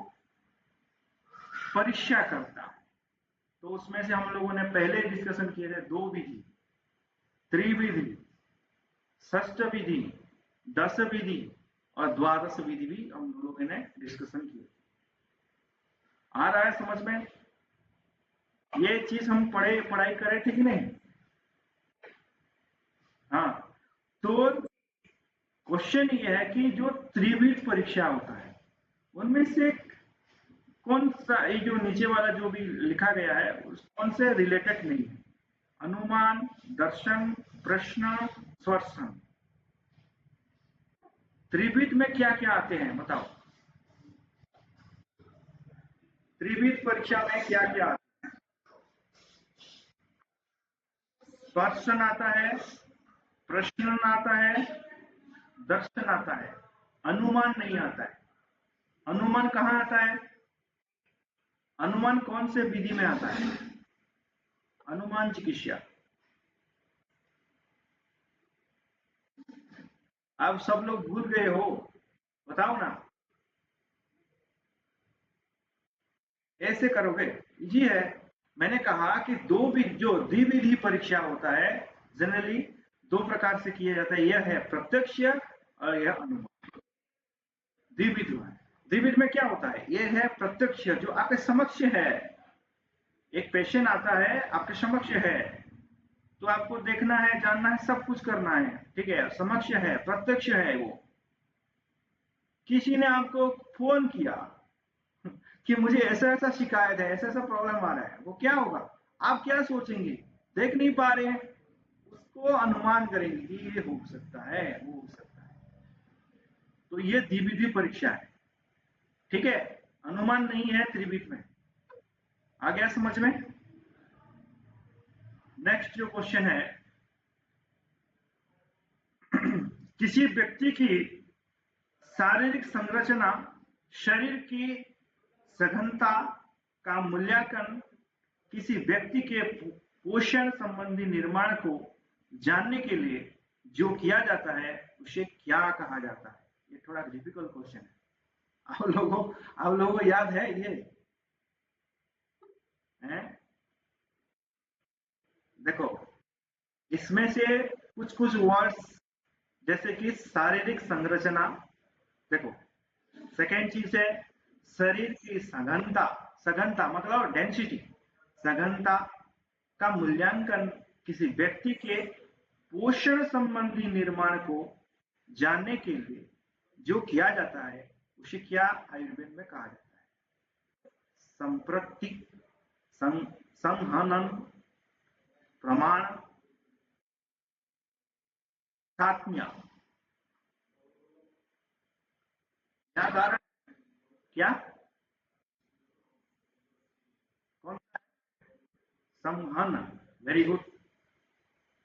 परीक्षा करता है। तो उसमें से हम लोगों ने पहले डिस्कशन किए थे 2 विधि, त्रिविधि, षष्ठ विधि, 10 विधि और 12 विधि भी हम लोगों ने डिस्कशन किए। आ रहा है समझ में? ये चीज हम पढ़ाई कर रहे थे कि नहीं? हाँ, तो क्वेश्चन ये है कि जो त्रिविध परीक्षा होता है उनमें से कौन सा, ये जो नीचे वाला जो भी लिखा गया है कौन से रिलेटेड नहीं है? अनुमान, दर्शन, प्रश्न, स्वर्शन। त्रिविध में क्या क्या आते हैं बताओ? त्रिविध परीक्षा में क्या क्या आता है? स्पर्शन आता है, प्रश्न आता है, दर्शन आता है, अनुमान नहीं आता है। अनुमान कहाँ आता है? अनुमान कौन से विधि में आता है? अनुमान चिकित्सा। अब सब लोग भूल गए हो, बताओ ना। ऐसे करोगे? जी है। मैंने कहा कि जो द्विविधि परीक्षा होता है, जनरली 2 प्रकार से किया जाता है, यह है प्रत्यक्ष और यह अनुमान। द्विविध है। द्विविध में क्या होता है? यह है प्रत्यक्ष, जो आपके समक्ष है। एक पेशेंट आता है, आपके समक्ष है, तो आपको देखना है, जानना है, सब कुछ करना है, ठीक है। समक्ष है, प्रत्यक्ष है। वो किसी ने आपको फोन किया कि मुझे ऐसा ऐसा शिकायत है, ऐसा ऐसा प्रॉब्लम आ रहा है, वो क्या होगा? आप क्या सोचेंगे? देख नहीं पा रहे हैं, उसको अनुमान करेंगे कि ये हो सकता है, वो हो सकता है। तो ये द्विविधि परीक्षा है, ठीक है। अनुमान नहीं है त्रिविध में। आ गया समझ में? नेक्स्ट जो क्वेश्चन है, किसी व्यक्ति की शारीरिक संरचना, शरीर की सघनता का मूल्यांकन किसी व्यक्ति के पोषण संबंधी निर्माण को जानने के लिए जो किया जाता है उसे क्या कहा जाता है? ये थोड़ा डिफिकल्ट क्वेश्चन है। आप लोगों को याद है ये? हैं? देखो, इसमें से कुछ कुछ वर्ड्स जैसे कि शारीरिक संरचना, देखो, सेकेंड चीज है शरीर की सघनता, सघनता मतलब डेंसिटी, सघनता का मूल्यांकन किसी व्यक्ति के पोषण संबंधी निर्माण को जानने के लिए जो किया जाता है उसे क्या आयुर्वेद में कहा जाता है? संप्रतिक, संहनन, प्रमाण, तात्म्य। क्या कारण? क्या? कौन सा? संहनन। Very good.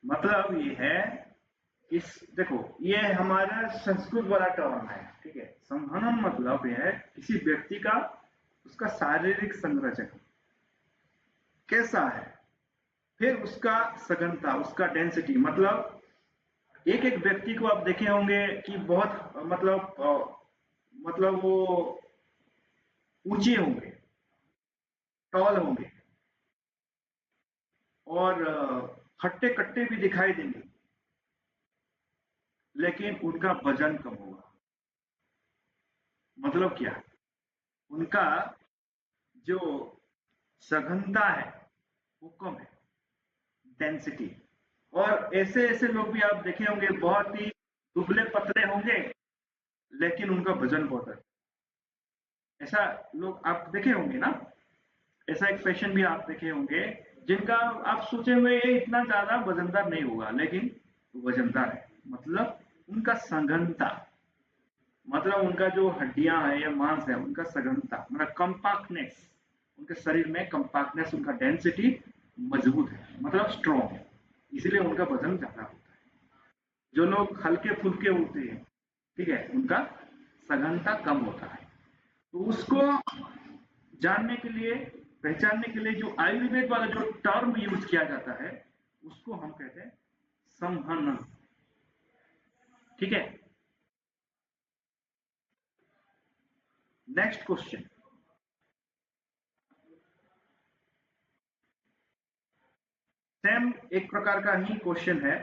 मतलब ये है, इस देखो, ये हमारा संस्कृत वाला टर्म है, ठीक है। संहनन मतलब यह है किसी व्यक्ति का, उसका शारीरिक संरचना कैसा है, फिर उसका सघनता, उसका डेंसिटी, मतलब एक एक व्यक्ति को आप देखे होंगे कि बहुत मतलब वो ऊंचे होंगे, टॉल होंगे और हट्टे कट्टे भी दिखाई देंगे, लेकिन उनका वजन कम होगा। मतलब क्या? उनका जो सघनता है वो कम है, डेंसिटी। और ऐसे ऐसे लोग भी आप देखे होंगे, बहुत ही दुबले पतले होंगे लेकिन उनका वजन बहुत है। ऐसा लोग आप देखे होंगे ना, ऐसा एक फैशन भी आप देखे होंगे जिनका आप सोचे हुए ये इतना ज्यादा वजनदार नहीं होगा लेकिन वजनदार है। मतलब उनका सघनता, मतलब उनका जो हड्डियां है या मांस है उनका सघनता, मतलब कंपैक्टनेस, उनके शरीर में कंपैक्टनेस, उनका डेंसिटी मजबूत है, मतलब स्ट्रॉन्ग है, इसलिए उनका वजन ज्यादा होता है। जो लोग हल्के फुल्के होते हैं, ठीक है, उनका सघनता कम होता है। तो उसको जानने के लिए, पहचानने के लिए जो आयुर्वेद वाला जो टर्म यूज किया जाता है उसको हम कहते हैं संहनन। ठीक है। Next question. सेम एक प्रकार का ही क्वेश्चन है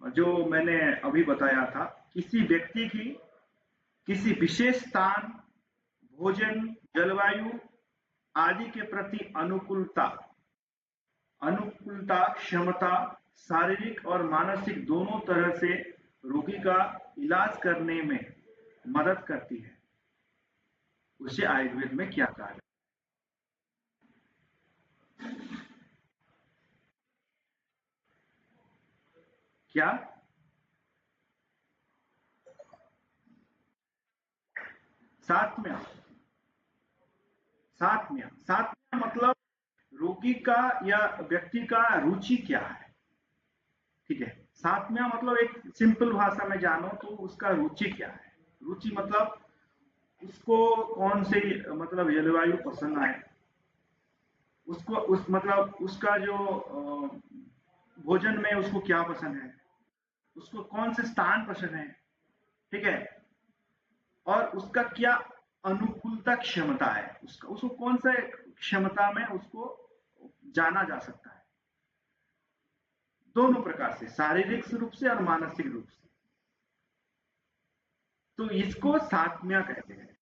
जो मैंने अभी बताया था। किसी व्यक्ति की किसी विशेष स्थान, भोजन, जलवायु आदि के प्रति अनुकूलता, अनुकूलता क्षमता शारीरिक और मानसिक दोनों तरह से रोगी का इलाज करने में मदद करती है, उसे आयुर्वेद में क्या कहा जाता है? क्या? सात्म्य। सात्म्य, सात्म्य मतलब रोगी का या व्यक्ति का रुचि क्या है, ठीक है। सात्म्य मतलब एक सिंपल भाषा में जानो तो उसका रुचि क्या है। रुचि मतलब उसको कौन से मतलब जलवायु पसंद आए, उसको उस मतलब उसका जो भोजन में उसको क्या पसंद है, उसको कौन से स्थान पसंद है, ठीक है, और उसका क्या अनुकूलता क्षमता है, उसका उसको कौन सा क्षमता में उसको जाना जा सकता है। दोनों प्रकार से, शारीरिक रूप से और मानसिक रूप से। तो इसको सात्म्य कहते हैं।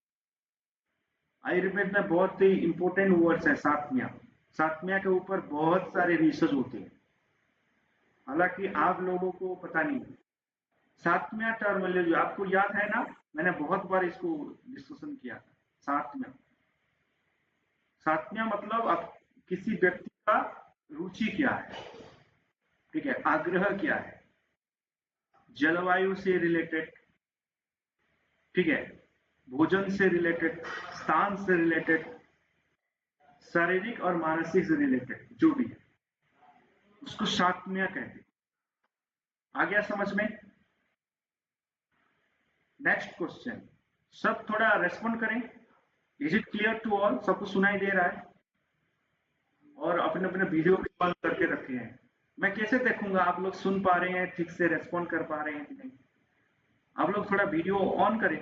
आयुर्वेद में बहुत ही इंपॉर्टेंट वर्ड्स है सात्म्य। सात्म्य के ऊपर बहुत सारे रिसर्च होते हैं, हालांकि आप लोगों को पता नहीं। सात्म्य टर्मिनोलॉजी आपको याद है ना, मैंने बहुत बार इसको डिस्कशन किया था। सात्म्य, सात्म्य मतलब आप किसी व्यक्ति का रुचि क्या है, ठीक है, आग्रह क्या है, जलवायु से रिलेटेड, ठीक है, भोजन से रिलेटेड, स्थान से रिलेटेड, शारीरिक और मानसिक से रिलेटेड जो भी है उसको सात्म्य कहते हैं। आ गया समझ में? नेक्स्ट क्वेश्चन, सब थोड़ा रेस्पॉन्ड करें। Is it clear to all? सबको सुनाई दे रहा है? और अपने अपने वीडियो भी बंद करके रखे हैं। मैं कैसे देखूंगा आप लोग सुन पा रहे हैं, ठीक से रेस्पॉन्ड कर पा रहे हैं कि नहीं? आप लोग थोड़ा वीडियो ऑन करें।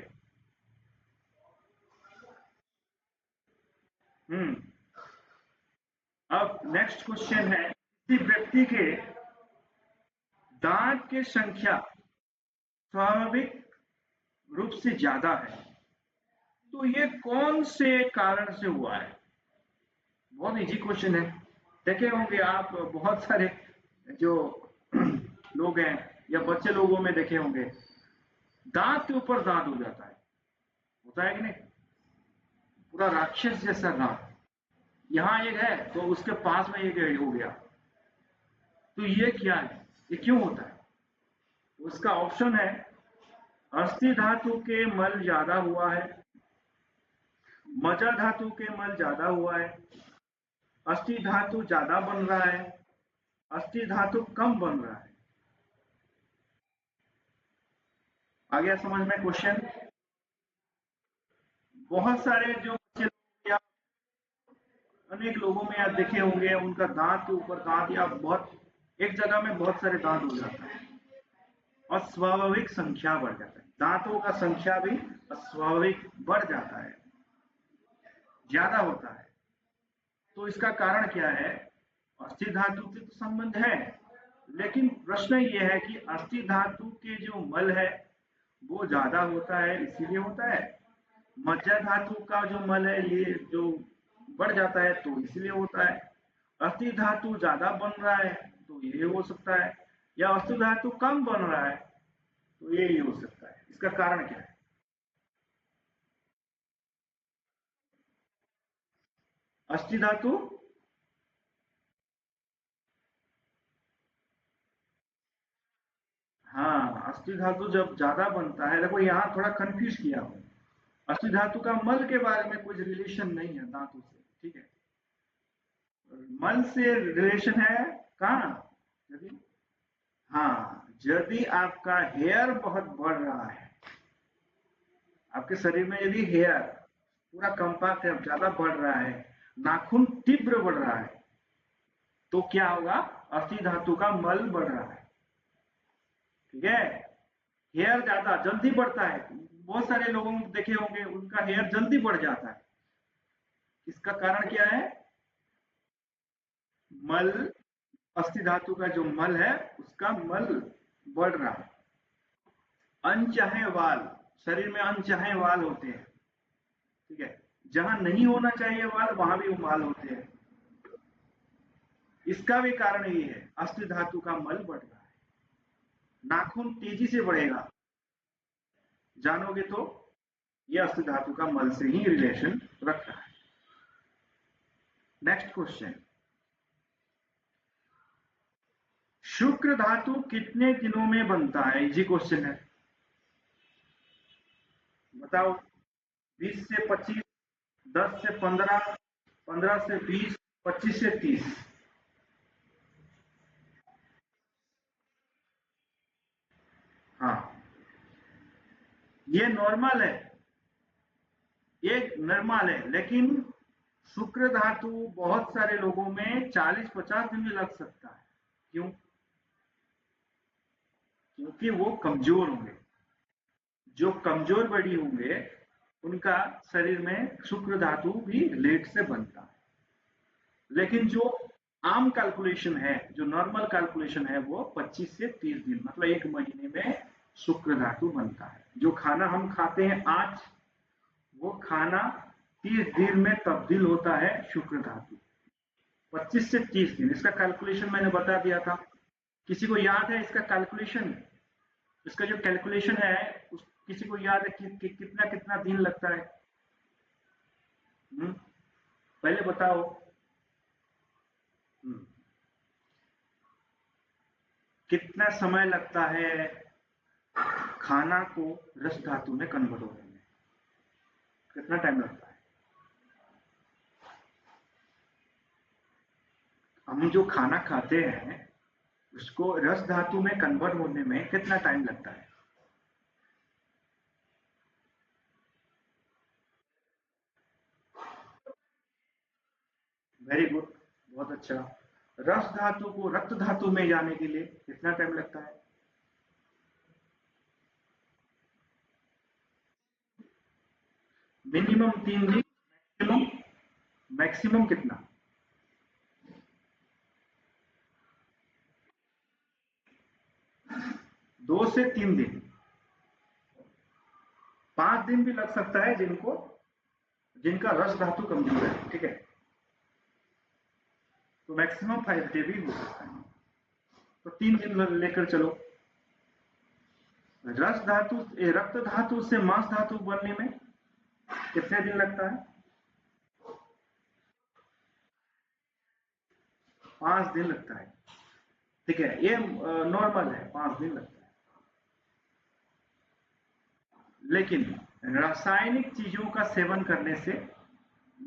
हम्म। अब नेक्स्ट क्वेश्चन है, किसी व्यक्ति के दांत की संख्या स्वाभाविक रूप से ज्यादा है, तो ये कौन से कारण से हुआ है? बहुत इजी क्वेश्चन है। देखे होंगे आप बहुत सारे जो लोग हैं या बच्चे लोगों में देखे होंगे, दांत के ऊपर दांत हो जाता है, होता है कि नहीं? पूरा राक्षस जैसा दांत, यहाँ एक है तो उसके पास में एक हो गया। तो ये क्या है, ये क्यों होता है? उसका ऑप्शन है, अस्थि धातु के मल ज्यादा हुआ है, मज्जा धातु के मल ज्यादा हुआ है, अस्थि धातु ज्यादा बन रहा है, अस्थि धातु कम बन रहा है। आ गया समझ में क्वेश्चन? बहुत सारे जो बच्चे लोग या अनेक लोगों में आप देखे होंगे, उनका दांत के ऊपर दांत या बहुत एक जगह में बहुत सारे दांत हो जाता है, अस्वाभाविक संख्या बढ़ जाता है, दांतों का संख्या भी अस्वाभाविक बढ़ जाता है, ज्यादा होता है। तो इसका कारण क्या है? अस्थि धातु से तो संबंध है, लेकिन प्रश्न ये है कि अस्थि धातु के जो मल है वो ज्यादा होता है इसीलिए होता है, मज्जा धातु का जो मल है ये जो बढ़ जाता है तो इसलिए होता है, अस्थि धातु ज्यादा बन रहा है तो ये हो सकता है, या अस्थि धातु कम बन रहा है तो ये हो सकता है। इसका कारण क्या है? अस्थि धातु, हाँ अस्थि धातु जब ज्यादा बनता है, देखो यहाँ थोड़ा कंफ्यूज किया हूँ, अस्थि धातु का मल के बारे में कोई रिलेशन नहीं है धातु से, ठीक है? मल से रिलेशन है कहाँ? यदि, हाँ यदि आपका हेयर बहुत बढ़ रहा है, आपके शरीर में यदि हेयर पूरा कंपाक्ट है, ज्यादा बढ़ रहा है, नाखून तीव्र बढ़ रहा है, तो क्या होगा? अस्थि धातु का मल बढ़ रहा है, ठीक है? हेयर ज्यादा जल्दी बढ़ता है, बहुत सारे लोगों को देखे होंगे उनका हेयर जल्दी बढ़ जाता है, इसका कारण क्या है? मल, अस्थि धातु का जो मल है उसका मल बढ़ रहा है। अनचाहे वाल, शरीर में अनचाहे वाल होते हैं, ठीक है? जहां नहीं होना चाहिए वाल वहां भी वाल होते हैं, इसका भी कारण ये है, अस्थि धातु का मल बढ़ रहा है, नाखून तेजी से बढ़ेगा, जानोगे तो ये अस्थि धातु का मल से ही रिलेशन रख रहा है। नेक्स्ट क्वेश्चन, शुक्र धातु कितने दिनों में बनता है? इजी क्वेश्चन है, बताओ। 20 से 25, 10 से 15, 15 से 20, 25 से 30। हाँ, ये नॉर्मल है, ये नॉर्मल है, लेकिन शुक्र धातु बहुत सारे लोगों में 40-50 दिन में लग सकता है। क्यों? क्योंकि वो कमजोर होंगे, जो कमजोर बॉडी होंगे उनका शरीर में शुक्र धातु भी लेट से बनता है, लेकिन जो आम कैलकुलेशन है, जो नॉर्मल कैलकुलेशन है, वो 25 से 30 दिन, मतलब एक महीने में शुक्र धातु बनता है। जो खाना हम खाते हैं आज, वो खाना 30 दिन में तब्दील होता है शुक्र धातु, 25 से 30 दिन। इसका कैलकुलेशन मैंने बता दिया था, किसी को याद है इसका कैलकुलेशन? इसका जो कैलकुलेशन है किसी को याद है कितना कितना दिन लगता है? पहले बताओ। हम्म, कितना समय लगता है खाना को रस धातु में कन्वर्ट होने में? कितना टाइम लगता है? हम जो खाना खाते हैं उसको रस धातु में कन्वर्ट होने में कितना टाइम लगता है? वेरी गुड, बहुत अच्छा। रस धातु को रक्त धातु में जाने के लिए कितना टाइम लगता है? मिनिमम 3 दिन, मैक्सिमम मैक्सिमम कितना? 2 से 3 दिन। 5 दिन भी लग सकता है जिनका रस धातु कमजोर है, ठीक है। तो मैक्सिमम 5 डे भी हो सकता है। तो 3 दिन लेकर चलो। रक्त धातु से मांस धातु बनने में कितने दिन लगता है? 5 दिन लगता है, ठीक है। ये नॉर्मल है, 5 दिन लगता है। लेकिन रासायनिक चीजों का सेवन करने से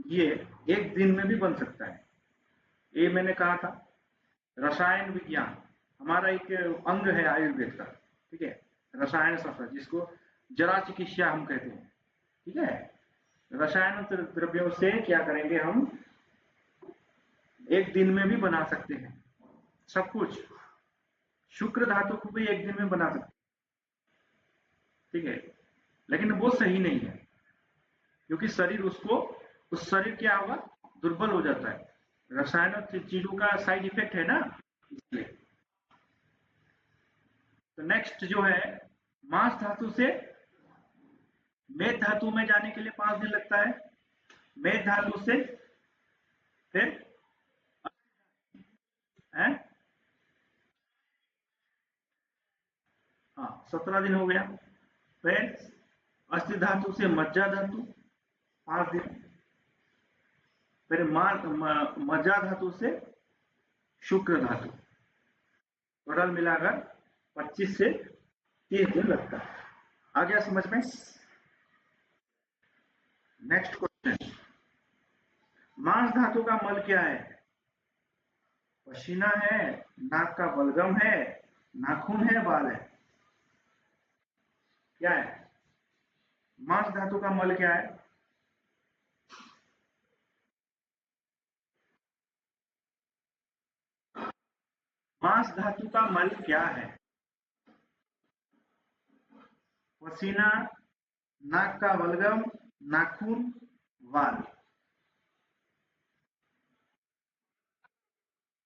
ये 1 दिन में भी बन सकता है। ये मैंने कहा था, रसायन विज्ञान हमारा एक अंग है आयुर्वेद का, ठीक है। रसायन शास्त्र, जिसको जरा चिकित्सा हम कहते हैं, ठीक है। रसायन द्रव्यों से क्या करेंगे हम, 1 दिन में भी बना सकते हैं सब कुछ। शुक्र धातु को भी 1 दिन में बना सकते हैं, ठीक है। लेकिन वो सही नहीं है, क्योंकि उस शरीर क्या होगा, दुर्बल हो जाता है। रसायन चीजों का साइड इफेक्ट है ना, इसलिए। तो नेक्स्ट जो है, मांस धातु से मेद धातु में जाने के लिए 5 दिन लगता है। मेद धातु से फिर है, हाँ 17 दिन हो गया। फिर अस्थि धातु से मज्जा धातु 5 दिन। फिर मज्जा धातु से शुक्र धातु, टोटल मिलाकर 25 से 30 दिन लगता है। आ गया समझ में? नेक्स्ट क्वेश्चन, मांस धातु का मल क्या है? पसीना है, नाक का बलगम है, नाखून है, बाल है, क्या है? मांस धातु का मल क्या है? मांस धातु का मल क्या है? पसीना, नाक का बलगम, नाखून, बाल।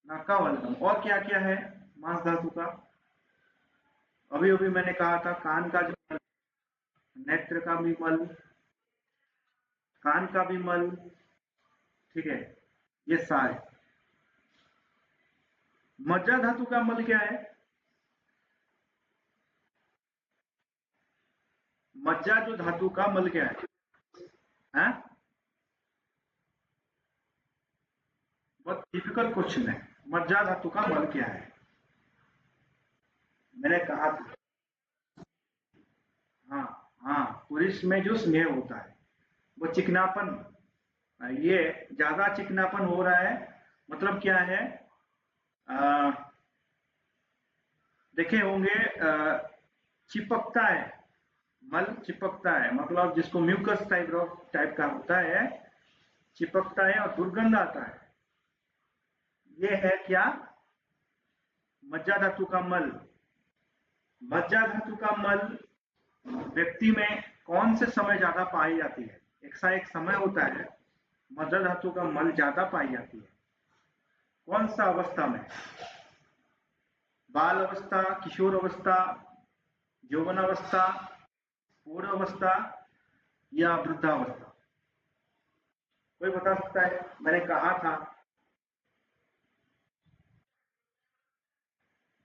नाक का बलगम। और क्या क्या है मांस धातु का? अभी अभी मैंने कहा था, कान का जो मल, नेत्र का भी मल, कान का भी मल, ठीक है, ये सारे। मज्जा धातु का मल क्या है? मज्जा जो धातु का मल क्या है? हैं? बहुत डिफिकल्ट क्वेश्चन है। मज्जा धातु का मल क्या है? मैंने कहा था, हाँ हाँ, पुरुष में जो स्नेह होता है, वो चिकनापन, ये ज्यादा चिकनापन हो रहा है, मतलब क्या है, देखे होंगे, चिपकता है, मल चिपकता है, मतलब जिसको म्यूकस टाइप का होता है, चिपकता है और दुर्गंध आता है। ये है क्या? मज्जा धातु का मल। मज्जा धातु का मल व्यक्ति में कौन से समय ज्यादा पाई जाती है? एक समय होता है मज्जा धातु का मल ज्यादा पाई जाती है। कौन सा अवस्था में? बाल अवस्था, किशोर अवस्था, यौवन अवस्था, पूर्ण अवस्था, या वृद्धावस्था? कोई बता सकता है? मैंने कहा था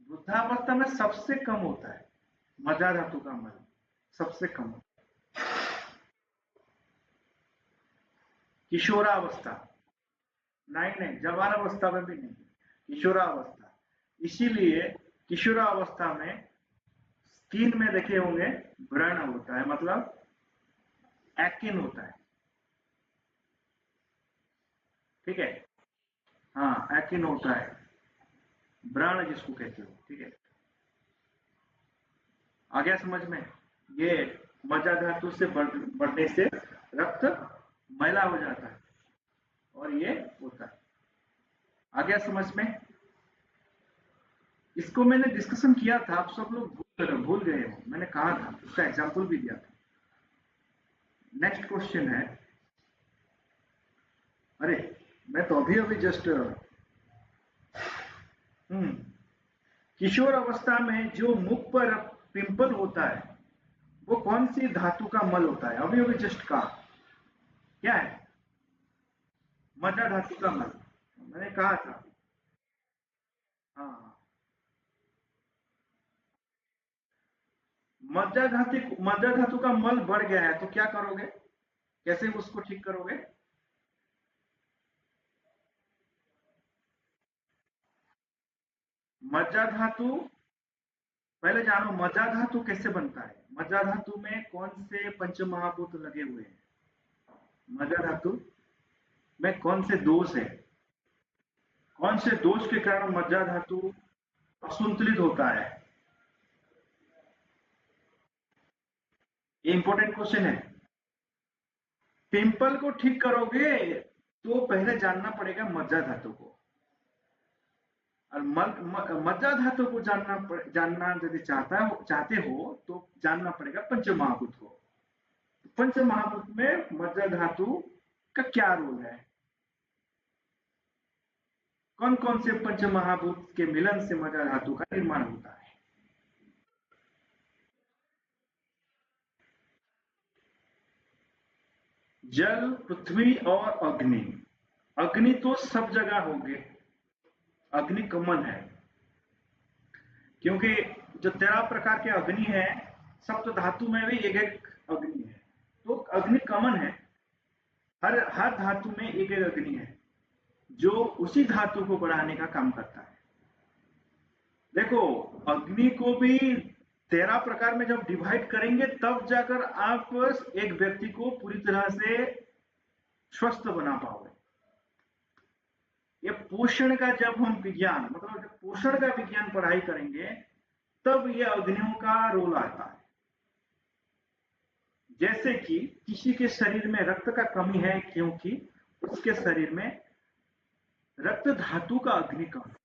वृद्धावस्था में सबसे कम होता है मज्जा धातु का मल, सबसे कम। किशोरावस्था, नहीं नहीं, जवान अवस्था में भी नहीं, किशोरावस्था। इसीलिए किशोरावस्था में स्किन में देखे होंगे व्रण होता है, मतलब एक्टिन होता है, ठीक है। हाँ, एक्टिन होता है, व्रण जिसको कहते हो, ठीक है। आ गया समझ में? ये मज्जा धातु से बढ़ने से रक्त मैला हो जाता है, और ये होता है। आ गया समझ में? इसको मैंने डिस्कशन किया था, आप सब लोग भूल गए हो। मैंने कहा था, उसका एग्जाम्पल भी दिया था। नेक्स्ट क्वेश्चन है, अरे मैं तो अभी अभी जस्ट किशोर अवस्था में जो मुख पर पिंपल होता है वो कौन सी धातु का मल होता है? अभी अभी जस्ट कहा, क्या है? मज्जा धातु का मल। मैंने कहा था। हाँ, मज्जा धातु का मल बढ़ गया है तो क्या करोगे? कैसे उसको ठीक करोगे? मज्जा धातु, पहले जानो मज्जा धातु कैसे बनता है। मज्जा धातु में कौन से पंच महाभूत लगे हुए हैं? मज्जा धातु में कौन से दोष है? कौन से दोष के कारण मज्जा धातु असंतुलित होता है? ये इंपॉर्टेंट क्वेश्चन है। पिंपल को ठीक करोगे तो पहले जानना पड़ेगा मज्जा धातु को, और मज्जा धातु को जानना यदि चाहते हो तो जानना पड़ेगा पंचमहाभूत को। पंचमहाभूत में मज्जा धातु का क्या रोल है? कौन कौन से पंचमहाभूत के मिलन से मज्जा धातु का निर्माण होता है? जल, पृथ्वी और अग्नि। अग्नि तो सब जगह होंगे, अग्नि कमन है, क्योंकि जो 13 प्रकार के अग्नि है, सप्त धातु में भी एक एक अग्नि है, तो अग्नि कमन है। हर धातु में एक एक अग्नि है जो उसी धातु को बढ़ाने का काम करता है। देखो, अग्नि को भी 13 प्रकार में जब डिवाइड करेंगे तब जाकर आप एक व्यक्ति को पूरी तरह से स्वस्थ बना पाओगे। ये पोषण का जब हम विज्ञान, मतलब जब पोषण का विज्ञान पढ़ाई करेंगे तब ये अग्नियों का रोल आता है। जैसे कि किसी के शरीर में रक्त का कमी है क्योंकि उसके शरीर में रक्त धातु का अग्नि कम है।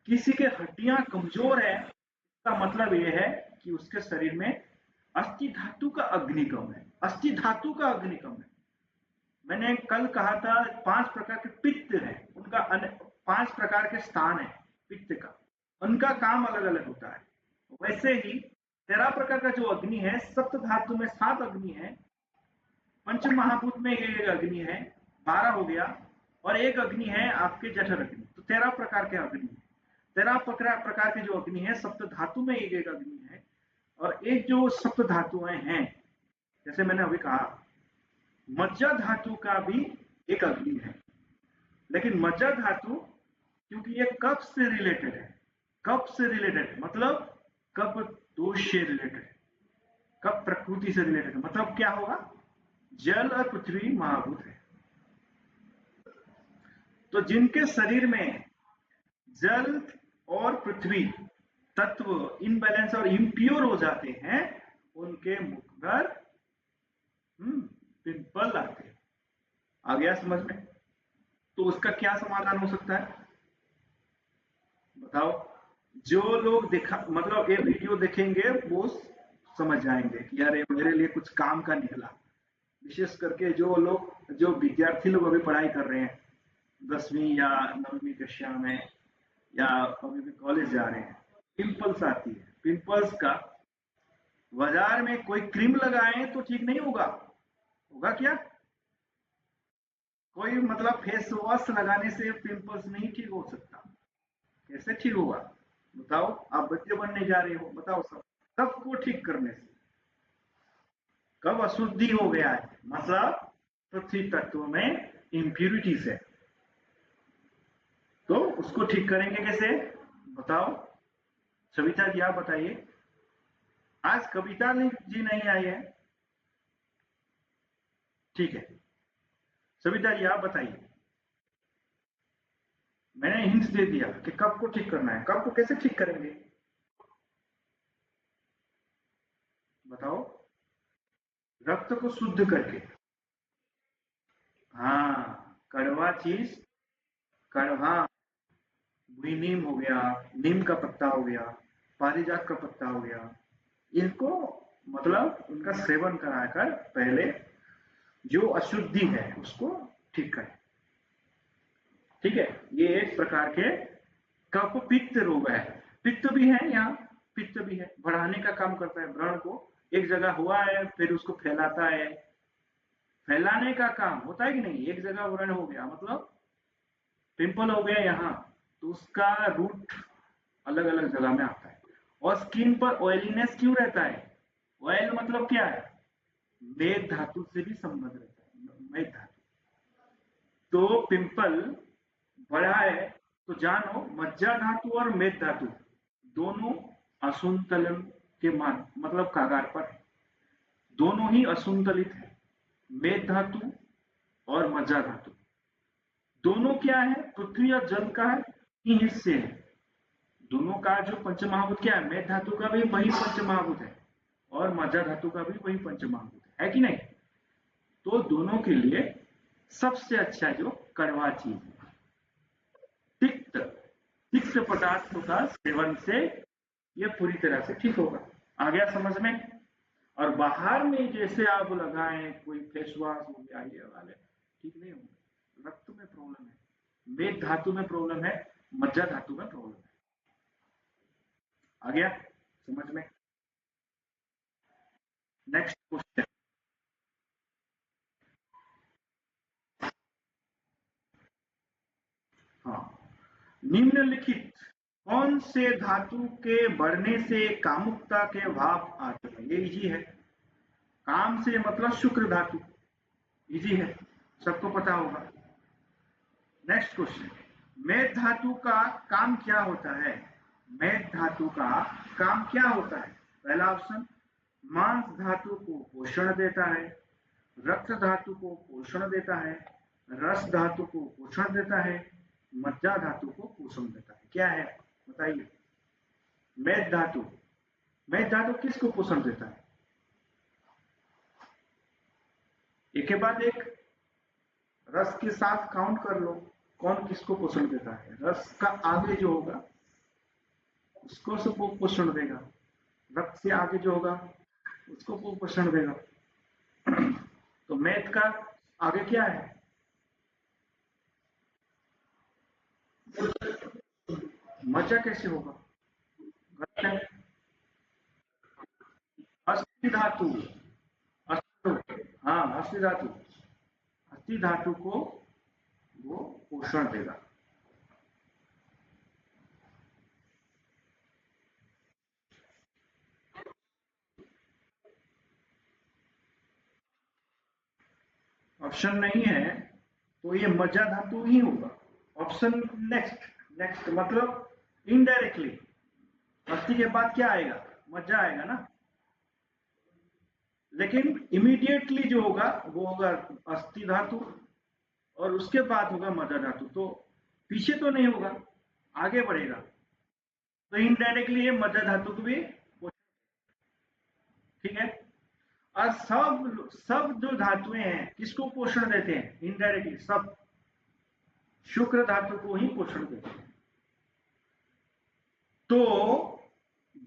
किसी के हड्डियां कमजोर है, इसका मतलब यह है कि उसके शरीर में अस्थि धातु का अग्नि कम है। अस्थि धातु का अग्नि कम है। मैंने कल कहा था 5 प्रकार के पित्त है, उनका 5 प्रकार के स्थान है पित्त का, उनका काम अलग अलग होता है। वैसे ही 13 प्रकार का जो अग्नि है, सप्त धातु में 7 अग्नि है, पंच महाभूत में एक अग्नि है, 12 हो गया, और एक अग्नि है आपके जठर अग्नि, तो 13 प्रकार के अग्नि है। 13 प्रकार के जो अग्नि है, सप्त धातु में एक एक अग्नि है, और एक जो सप्त धातुएं हैं, जैसे मैंने अभी कहा मज्जा धातु का भी एक अग्नि है। लेकिन मज्जा धातु क्योंकि ये कफ से रिलेटेड है, कफ से रिलेटेड मतलब कफ दोष से रिलेटेड है, कफ प्रकृति से रिलेटेड है, मतलब क्या होगा? जल और पृथ्वी महाभूत है। तो जिनके शरीर में जल और पृथ्वी तत्व इनबैलेंस और इम्प्योर हो जाते हैं, उनके मुख पर पिंपल आते हैं। आ गया समझ में? तो उसका क्या समाधान हो सकता है बताओ? जो लोग देखा, मतलब ये वीडियो देखेंगे वो समझ जाएंगे कि यार ये मेरे लिए कुछ काम का निकला। विशेष करके जो लोग, जो विद्यार्थी लोग अभी पढ़ाई कर रहे हैं 10वीं या 9वीं कक्षा में, या अभी भी कॉलेज जा रहे हैं, पिंपल्स आती है। पिंपल्स का बाजार में कोई क्रीम लगाएं तो ठीक नहीं होगा। होगा क्या? कोई मतलब फेस वॉश लगाने से पिंपल्स नहीं ठीक हो सकता। कैसे ठीक होगा बताओ? आप बच्चे बनने जा रहे हो, बताओ सबको ठीक करने से। कब अशुद्धि हो गया है, मतलब पृथ्वी तत्व में इम्प्यूरिटीज है, तो उसको ठीक करेंगे कैसे बताओ? सविता जी आप बताइए। आज कविता जी नहीं आई है, ठीक है, सविता जी आप बताइए। मैंने हिंट दे दिया कि कब को ठीक करना है, कब को कैसे ठीक करेंगे बताओ? रक्त को शुद्ध करके। हाँ, कड़वा चीज, कड़वा, बुई नीम हो गया, नीम का पत्ता हो गया, पारिजात का पत्ता हो गया, इनको मतलब उनका सेवन कराकर पहले जो अशुद्धि है उसको ठीक करें। ठीक है, ये एक प्रकार के कफ पित्त रोग है। पित्त भी है यहाँ, पित्त भी है, बढ़ाने का काम करता है। व्रण को एक जगह हुआ है फिर उसको फैलाता है, फैलाने का काम होता है कि नहीं। एक जगह व्रण हो गया मतलब पिंपल हो गया यहाँ, तो उसका रूट अलग अलग जगह में आता है। और स्किन पर ऑयलीनेस क्यों रहता है? ऑयल मतलब क्या है? मेद धातु से भी संबंध रहता है, मेद धातु। तो पिंपल बढ़ा है तो जानो मज्जा धातु और मेद धातु दोनों असंतुलन के मान मतलब कागार पर है। दोनों ही असंतुलित है, मेद धातु और मज्जा धातु। दोनों क्या है? पृथ्वी और जल का ही हिस्से है। दोनों का जो पंचमहाभूत क्या है? मेद धातु का भी वही पंचमहाभूत है और मज्जा धातु का भी वही पंचमहाभूत है कि नहीं। तो दोनों के लिए सबसे अच्छा जो कड़वा चीज है, तिक्त तिक्त पदार्थों का सेवन से ये पूरी तरह से ठीक होगा। आ गया समझ में? और बाहर में जैसे आप लगाएं कोई फेस वॉश हो गया ये वाले, ठीक नहीं होंगे। रक्त में प्रॉब्लम है, मेद धातु में प्रॉब्लम है, मज्जा धातु में प्रॉब्लम है। आ गया समझ में? Next question. हाँ, निम्नलिखित कौन से धातु के बढ़ने से कामुकता के भाव आते हैं? ये इजी है। काम से मतलब शुक्र धातु, इजी है, सबको पता होगा। नेक्स्ट क्वेश्चन, मेद धातु का काम क्या होता है? मेद धातु का काम क्या होता है? पहला ऑप्शन, मांस धातु को पोषण देता है, रक्त धातु को पोषण देता है, रस धातु को पोषण देता है, मज्जा धातु को पोषण देता है। क्या है बताइए? मेद धातु, मेद धातु किसको पोषण देता है? एक के बाद एक रस के साथ काउंट कर लो, कौन किसको पोषण देता है। रस का आगे जो होगा उसको से वो पोषण देगा, रक्त से आगे जो होगा उसको वो पोषण देगा। तो मैथ का आगे क्या है? मज्जा कैसे होगा? गलत है। अस्थि धातु, हाँ अस्थि धातु, अस्थि धातु को वो पोषण देगा। ऑप्शन नहीं है तो ये मज्जा धातु ही होगा। ऑप्शन नेक्स्ट, नेक्स्ट मतलब इनडायरेक्टली अस्थि के बाद क्या आएगा? मज्जा आएगा ना। लेकिन इमीडिएटली जो होगा वो होगा अस्थि धातु और उसके बाद होगा मज्जा धातु। तो पीछे तो नहीं होगा, आगे बढ़ेगा। तो इनडायरेक्टली ये मज्जा धातु को भी, ठीक है। और सब सब जो धातुएं हैं किसको पोषण देते हैं? इनडायरेक्टली सब शुक्र धातु को ही पोषण देते हैं। तो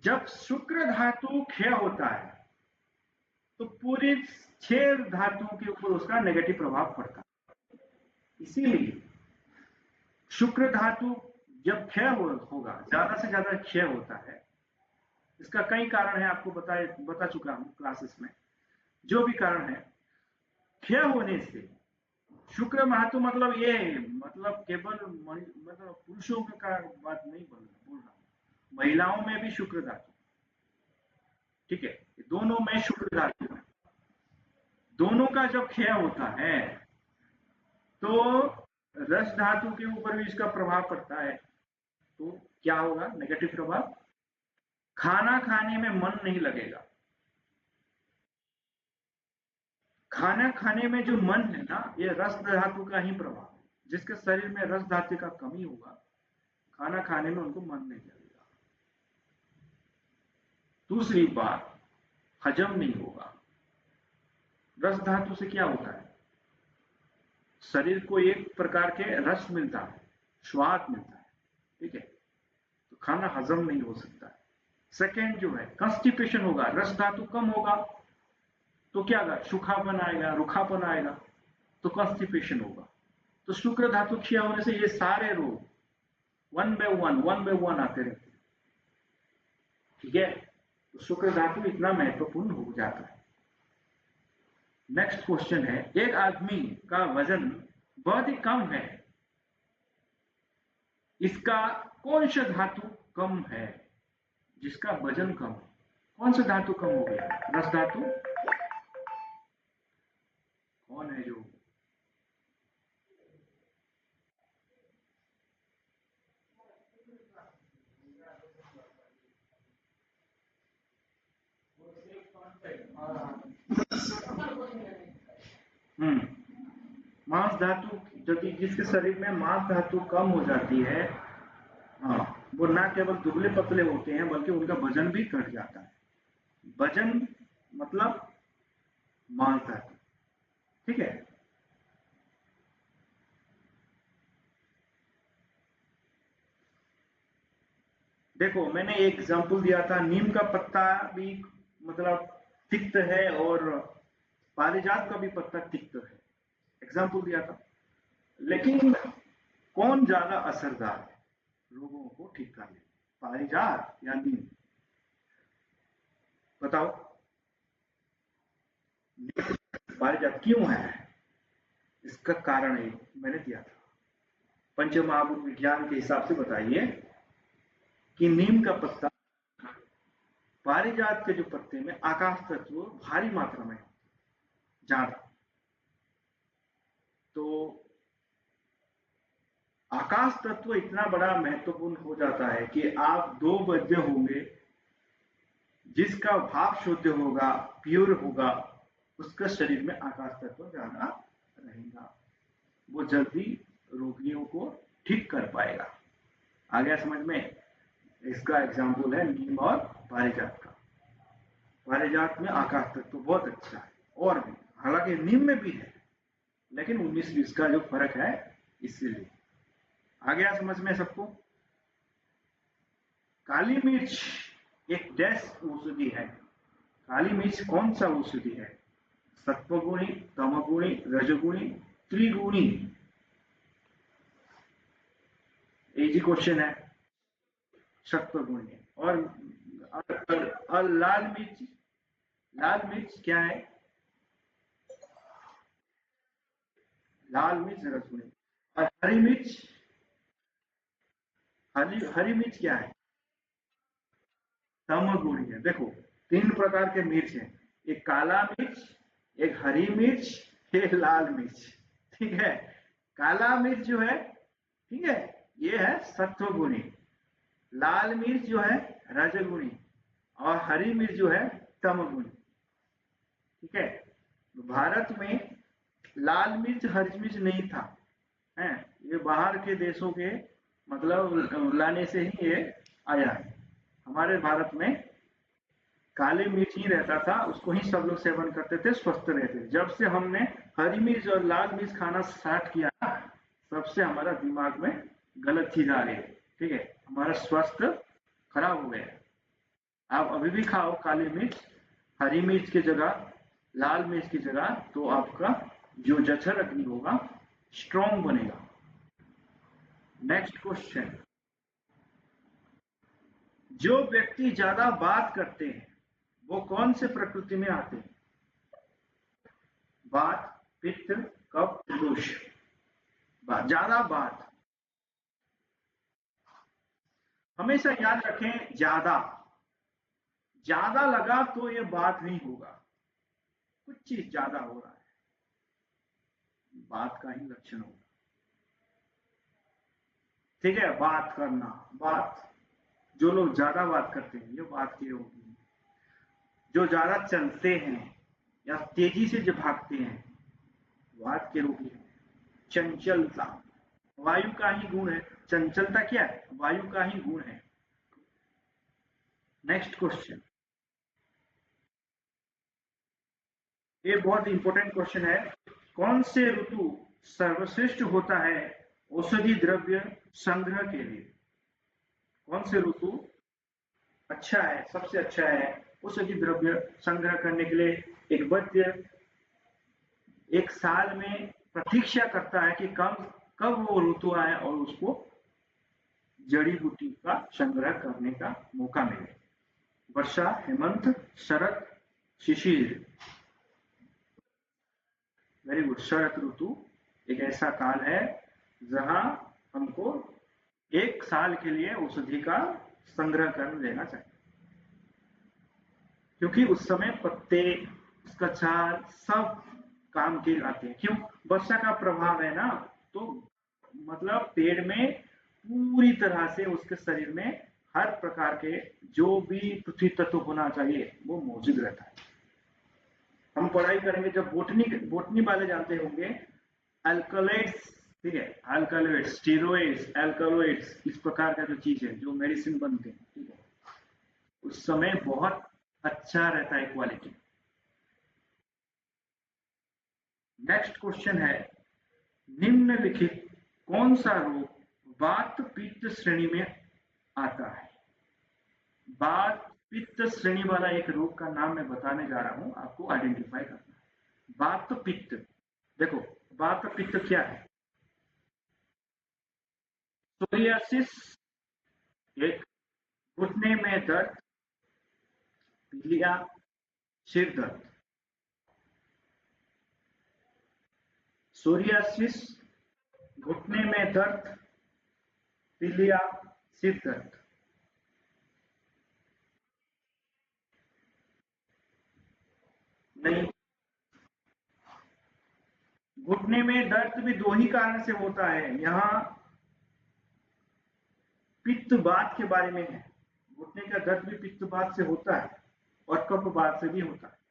जब शुक्र धातु क्षय होता है तो पूरे 6 धातुओं के ऊपर उसका नेगेटिव प्रभाव पड़ता है। इसीलिए शुक्र धातु जब क्षय होगा, ज्यादा से ज्यादा क्षय होता है, इसका कई कारण है, आपको बता चुका हूं क्लासेस में। जो भी कारण है, क्षय होने से शुक्र धातु मतलब ये मतलब केवल मतलब पुरुषों का बात नहीं बोल रहा हूं, महिलाओं में भी शुक्र धातु, ठीक है, दोनों में शुक्र धातु है। दोनों का जब क्षय होता है तो रस धातु के ऊपर भी इसका प्रभाव पड़ता है। तो क्या होगा? नेगेटिव प्रभाव। खाना खाने में मन नहीं लगेगा। खाना खाने में जो मन है ना, ये रस धातु का ही प्रभाव है। जिसके शरीर में रस धातु का कमी होगा, खाना खाने में उनको मन नहीं लगेगा। दूसरी बात, हजम नहीं होगा। रस धातु से क्या होता है? शरीर को एक प्रकार के रस मिलता है, स्वाद मिलता है, ठीक है, तो खाना हजम नहीं हो सकता है। सेकेंड जो है कंस्टिपेशन होगा, रस धातु कम होगा तो क्या होगा, सूखापन आएगा, रूखापन आएगा, तो कंस्टिपेशन होगा। तो शुक्र धातु क्षय होने से ये सारे रोग वन बाय वन आते रहते हैं, ठीक है। तो शुक्र धातु इतना महत्वपूर्ण हो जाता है। नेक्स्ट क्वेश्चन है, एक आदमी का वजन बहुत ही कम है, इसका कौन सा धातु कम है? जिसका वजन कम है, कौन सा धातु कम हो गया? रस धातु। कौन है जो मांस धातु, यदि जिसके शरीर में मांस धातु कम हो जाती है, हाँ, वो ना केवल दुबले पतले होते हैं बल्कि उनका वजन भी घट जाता है। वजन मतलब मांस धातु, ठीक है। देखो मैंने एक एग्जांपल दिया था, नीम का पत्ता भी मतलब तिक्त है और पारिजात का भी पत्ता तिक्त है, एग्जांपल दिया था। लेकिन कौन ज्यादा असरदार है रोगों को ठीक करने, पारिजात या नीम? बताओ। पारिजात क्यों है? इसका कारण है मैंने दिया था, पंचमहाभूत विज्ञान के हिसाब से बताइए कि नीम का पत्ता पारिजात के जो पत्ते में आकाश तत्व भारी मात्रा में ज्यादा, तो आकाश तत्व इतना बड़ा महत्वपूर्ण हो जाता है कि आप 2 वज्र होंगे, जिसका भाव शुद्ध होगा, प्योर होगा, उसका शरीर में आकाश तत्व ज्यादा रहेगा, वो जल्दी रोगियों को ठीक कर पाएगा। आ गया समझ में? इसका एग्जाम्पल है नीम और पारिजात का। पारिजात में आकाश तत्व बहुत अच्छा है, और भी हालांकि नीम में भी है, लेकिन 19-20 का जो फर्क है, इसीलिए। आ गया समझ में सबको? काली मिर्च एक डैश औषधि है। काली मिर्च कौन सा औषधि है? सत्वगुणी, तमगुणी, रजगुणी, त्रिगुणी? इजी क्वेश्चन है। सत्वगुणी। और लाल मिर्च, लाल मिर्च क्या है? लाल मिर्च रसगुणी। और हरी मिर्च, हरी मिर्च क्या है? तमगुणी है। देखो 3 प्रकार के मिर्च हैं, एक काला मिर्च, एक हरी मिर्च, एक लाल मिर्च, ठीक है। काला मिर्च जो है, ठीक है, ये है सत्वगुणी। लाल मिर्च जो है रजगुणी, और हरी मिर्च जो है तमगुणी, ठीक है। तो भारत में लाल मिर्च हरी मिर्च नहीं था, है, ये बाहर के देशों के मतलब लाने से ही ये आया है। हमारे भारत में काली मिर्च ही रहता था, उसको ही सब लोग सेवन करते थे, स्वस्थ रहते थे। जब से हमने हरी मिर्च और लाल मिर्च खाना स्टार्ट किया, सबसे हमारा दिमाग में गलत चीज आ रही है, ठीक है, हमारा स्वास्थ्य खराब हो गया। आप अभी भी खाओ काली मिर्च, हरी मिर्च की जगह, लाल मिर्च की जगह, तो आपका जो जठर अग्नि होगा स्ट्रॉन्ग बनेगा। नेक्स्ट क्वेश्चन, जो व्यक्ति ज्यादा बात करते हैं वो कौन से प्रकृति में आते हैं? बात, पित्त, कफ, दोष। ज्यादा बात, हमेशा याद रखें, ज्यादा ज्यादा लगा तो ये बात नहीं होगा, कुछ चीज ज्यादा हो रहा है, बात का ही लक्षण होगा, ठीक है। बात करना, बात, जो लोग ज्यादा बात करते हैं ये बात की होगी। जो ज्यादा चलते हैं या तेजी से जो भागते हैं, बात के रोगी है। चंचलता, वायु का ही गुण है। चंचलता क्या है? वायु का ही गुण है। नेक्स्ट क्वेश्चन, ये बहुत इंपॉर्टेंट क्वेश्चन है, कौन से ऋतु सर्वश्रेष्ठ होता है औषधि द्रव्य संग्रह के लिए। कौन से ऋतु अच्छा है, सबसे अच्छा है औषधि द्रव्य संग्रह करने के लिए? एक वैद्य एक साल में प्रतीक्षा करता है कि कब कब वो ऋतु आए और उसको जड़ी बूटी का संग्रह करने का मौका मिले। वर्षा, हेमंत, शरद, शिशिर। Very good. शरद ऋतु एक ऐसा काल है जहां हमको एक साल के लिए औषधि का संग्रह कर लेना चाहिए, क्योंकि उस समय पत्ते, उसका छाल सब काम के आते हैं। क्यों? वर्षा का प्रभाव है ना, तो मतलब पेड़ में पूरी तरह से उसके शरीर में हर प्रकार के जो भी पृथ्वी तत्व होना चाहिए वो मौजूद रहता है। हम पढ़ाई करेंगे जब बोटनी बोटनी वाले जानते होंगे अल्कलॉइड्स, ठीक है, अल्कलॉइड्स, स्टीरोइड्स, अल्कलॉइड्स, इस प्रकार का जो चीज है जो मेडिसिन बनते हैं, ठीक है, उस समय बहुत अच्छा रहता है क्वालिटी। नेक्स्ट क्वेश्चन है, निम्नलिखित कौन सा रोग वात पित्त श्रेणी में आता है? वात पित्त श्रेणी वाला एक रोग का नाम मैं बताने जा रहा हूं, आपको आइडेंटिफाई करना है। वात पित्त, देखो वात पित्त क्या है? सोरियासिस, एक घुटने में दर्द, पीलिया, सिर दर्द। सोरियासिस, घुटने में दर्द, पीलिया, सिर दर्द। नहीं, घुटने में दर्द भी दो ही कारण से होता है। यहाँ पित्त वात के बारे में है। घुटने का दर्द भी पित्त वात से होता है और कफ वात से भी होता है।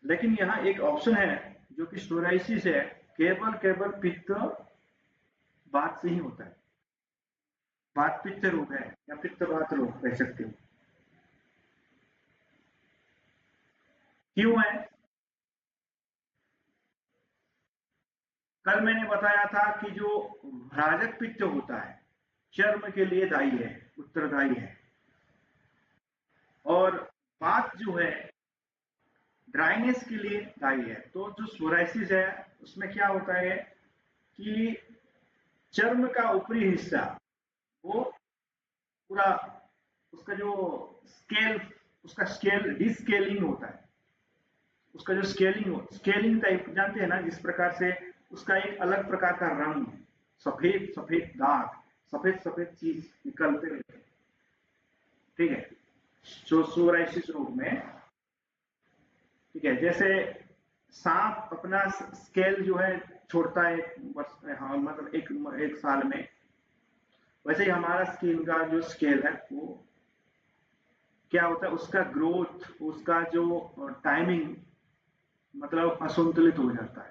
लेकिन यहाँ एक ऑप्शन है जो कि सोराइसिस है, केवल केवल पित्त वात से ही होता है। वात पित्त रोग है या पित्त वात रोग कह सकते हो। क्यों है? कल मैंने बताया था कि जो राजक पित्त होता है चर्म के लिए दायी है, उत्तरदायी है, और वात जो है ड्राइनेस के लिए दायी है। तो जो सोराइसिस है उसमें क्या होता है कि चर्म का ऊपरी हिस्सा वो पूरा, उसका जो स्केल, उसका स्केल डिस्केलिंग होता है। उसका जो स्केलिंग टाइप जानते हैं ना, जिस प्रकार से उसका एक अलग प्रकार का रंग, सफेद सफेद दाग, सफेद सफेद चीज निकलते रहते हैं, ठीक है, जो सोराइसिस रोग में, ठीक है, जैसे सांप अपना स्केल जो है छोड़ता है एक वर्ष, हाँ मतलब एक साल में, वैसे ही हमारा स्किन का जो स्केल है वो क्या होता है, उसका ग्रोथ, उसका जो टाइमिंग मतलब असंतुलित हो जाता है।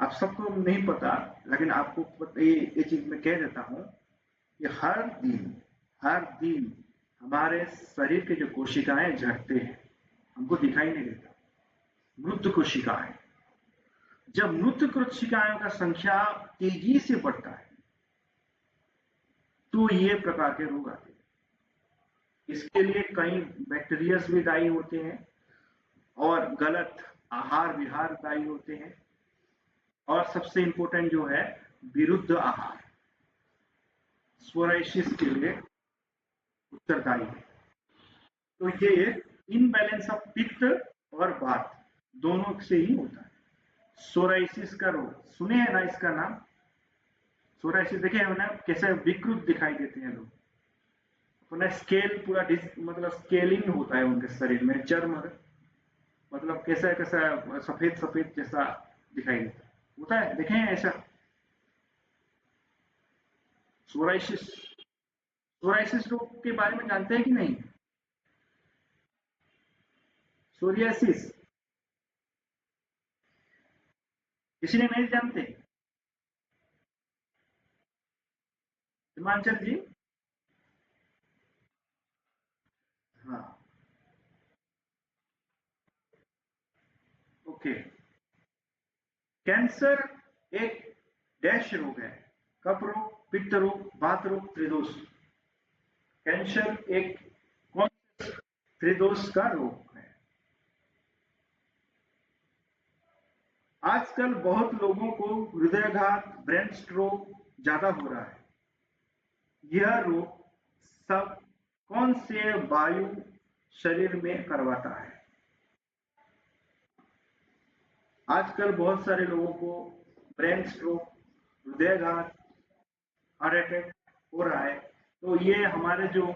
आप सबको नहीं पता, लेकिन आपको ये चीज मैं कह देता हूं कि हर दिन हमारे शरीर के जो कोशिकाएं झड़ते हैं, हमको दिखाई नहीं देता, मृत कोशिकाएं। जब मृत कोशिकाओं का संख्या तेजी से बढ़ता है तो ये प्रकार के रोग आते हैं। इसके लिए कई बैक्टीरियाज भी दायी होते हैं और गलत आहार विहार दायी होते हैं, और सबसे इंपॉर्टेंट जो है विरुद्ध आहार सोराइसिस के लिए उत्तरदायी है। तो ये इनबैलेंस ऑफ पित्त और वात दोनों से ही होता है। सोराइसिस का रोग सुने हैं ना, इसका नाम सोराइसिस, देखे हैं ना कैसे विकृत दिखाई देते हैं लोग, अपना स्केल पूरा मतलब स्केलिंग होता है उनके शरीर में, चर्म मतलब कैसा कैसा सफेद सफेद जैसा दिखाई देता है, होता है, देखे हैं ऐसा सोराइसिस? सोराइसिस रोग के बारे में जानते हैं कि नहीं? सोरियासिस किसी ने नहीं जानते? हिमांचल जी? हाँ, ओके। कैंसर एक डैश रोग है, कफ रोग, पित्त रोग, वात रोग, त्रिदोष। कैंसर एक कौन त्रिदोष का रोग है। आजकल बहुत लोगों को हृदयाघात, ब्रेन स्ट्रोक ज्यादा हो रहा है। यह रोग सब कौन से वायु शरीर में करवाता है? आजकल बहुत सारे लोगों को ब्रेन स्ट्रोक, हृदयाघात, हार्ट अटैक हो रहा है। तो ये हमारे जो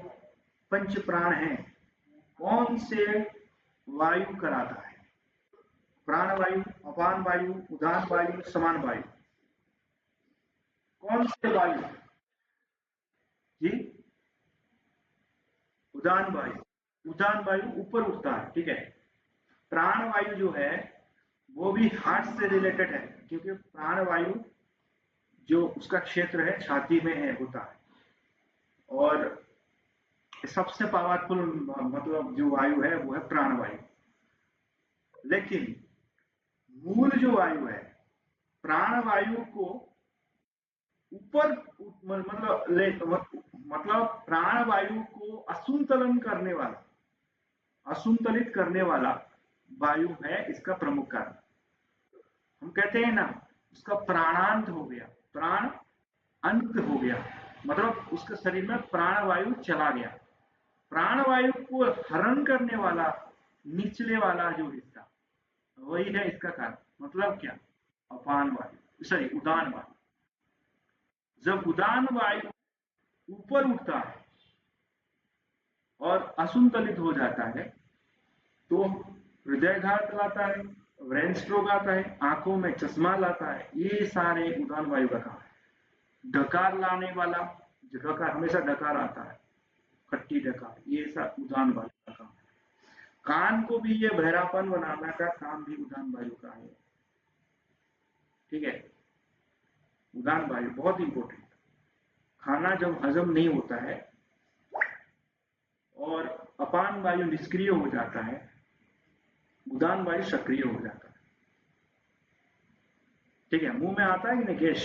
पंच प्राण हैं, कौन से वायु कराता है? प्राण वायु, अपान वायु, उदान वायु, समान वायु। कौन से वायु जी? उदान वायु। उदान वायु ऊपर उठता है, ठीक है। प्राण वायु जो है वो भी हार्ट से रिलेटेड है, क्योंकि प्राण वायु जो उसका क्षेत्र है छाती में है होता है, और सबसे पावरफुल मतलब जो वायु है वो है प्राण वायु। लेकिन मूल जो वायु है, प्राण वायु को ऊपर मतलब प्राण वायु को असंतुलित करने वाला वायु है इसका प्रमुख कारण। हम कहते हैं ना, उसका प्राणांत हो गया, प्राण अंत हो गया, मतलब उसके शरीर में प्राण वायु चला गया। प्राण वायु को हरण करने वाला निचले वाला जो हिस्सा, वही है इसका कारण। मतलब क्या? अपान वायु, सॉरी उदान वायु। जब उदान वायु ऊपर उठता है और असंतुलित हो जाता है तो हृदयाघात लाता है, ब्रेन स्ट्रोक आता है, आंखों में चश्मा लाता है। ये सारे उदान वायु का काम है। डकार लाने वाला, डकार हमेशा डकार आता है, खट्टी डकार, ये सब उदान वायु का काम है। कान को भी ये बहरापन बनाना का काम भी उदान वायु का है, ठीक है। उदान वायु बहुत इंपॉर्टेंट। खाना जब हजम नहीं होता है और अपान वायु निष्क्रिय हो जाता है, उदान वायु सक्रिय हो जाता है, ठीक है। मुंह में आता है कि नहीं गैस,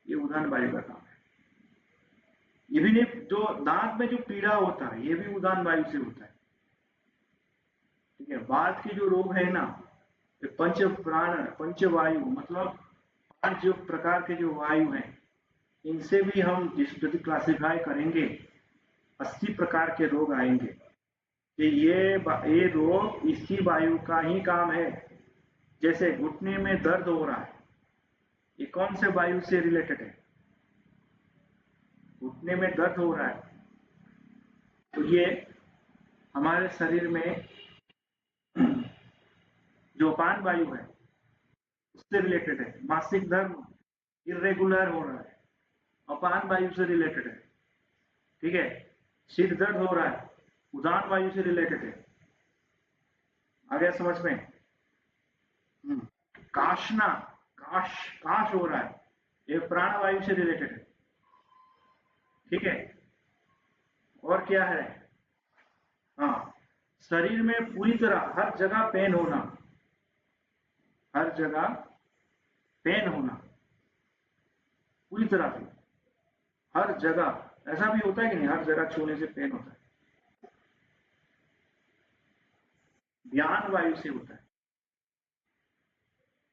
ये उदान वायु का काम है। ये भी नहीं, जो दांत में जो पीड़ा होता है ये भी उदान वायु से होता है, ठीक है। वात के जो रोग है ना, पंच प्राण, पंच वायु मतलब 5 जो प्रकार के जो वायु हैं, इनसे भी हम जिस प्रति क्लासिफाई करेंगे 80 प्रकार के रोग आएंगे कि ये रोग इसी वायु का ही काम है। जैसे घुटने में दर्द हो रहा है, ये कौन से वायु से रिलेटेड है? घुटने में दर्द हो रहा है तो ये हमारे शरीर में जो अपान वायु है उससे रिलेटेड है। मासिक धर्म इरेगुलर हो रहा है, अपान वायु से रिलेटेड है, ठीक है। सिर दर्द हो रहा है, उदान वायु से रिलेटेड है। आ गया समझ में? काशना, काश हो रहा है, ये प्राण वायु से रिलेटेड है, ठीक है। और क्या है? हाँ, शरीर में पूरी तरह हर जगह पेन होना, हर जगह पेन होना पूरी तरह से, हर जगह। ऐसा भी होता है कि नहीं, हर जगह छूने से पेन होता है? व्यान वायु से होता है।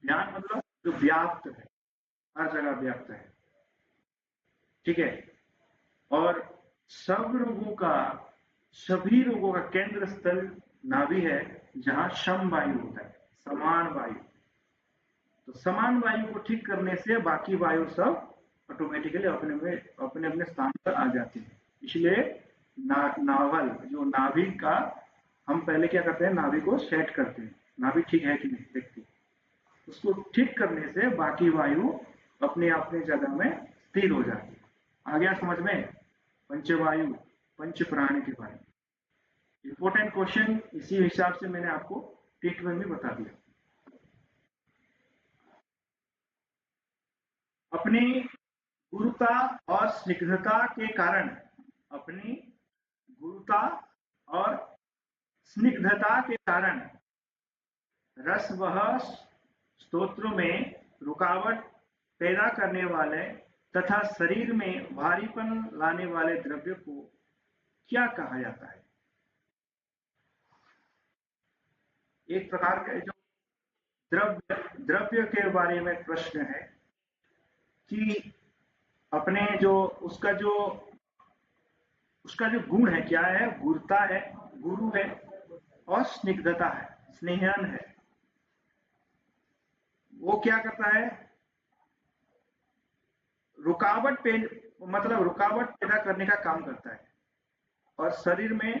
व्यान मतलब जो व्याप्त है, हर जगह व्याप्त है, ठीक है। और सभी रोगों का केंद्र स्थल नाभि है, जहां सम वायु होता है, समान वायु। तो समान वायु को ठीक करने से बाकी वायु सब ऑटोमेटिकली अपने अपने स्थान पर आ जाती है। इसलिए नाभल जो नाभि का, हम पहले क्या करते हैं, नाभि को सेट करते हैं, नाभि ठीक है कि नहीं देखते हैं। उसको ठीक करने से बाकी वायु अपने अपने जगह में स्थिर हो जाती है। आ गया समझ में? पंचवायु, पंच प्राण के बारे में इंपॉर्टेंट क्वेश्चन, इसी हिसाब से मैंने आपको ट्रीटमेंट में बता दिया। अपनी गुरुता और स्निग्धता के कारण, अपनी गुरुता और स्निग्धता के कारण रसवह स्तोत्रों में रुकावट पैदा करने वाले तथा शरीर में भारीपन लाने वाले द्रव्य को क्या कहा जाता है? एक प्रकार का जो द्रव्य के बारे में प्रश्न है कि अपने जो उसका जो गुण है, क्या है? गुरुता है, गुरु है और स्निग्धता है, स्नेहन है। वो क्या करता है? रुकावट पैदा करने का काम करता है और शरीर में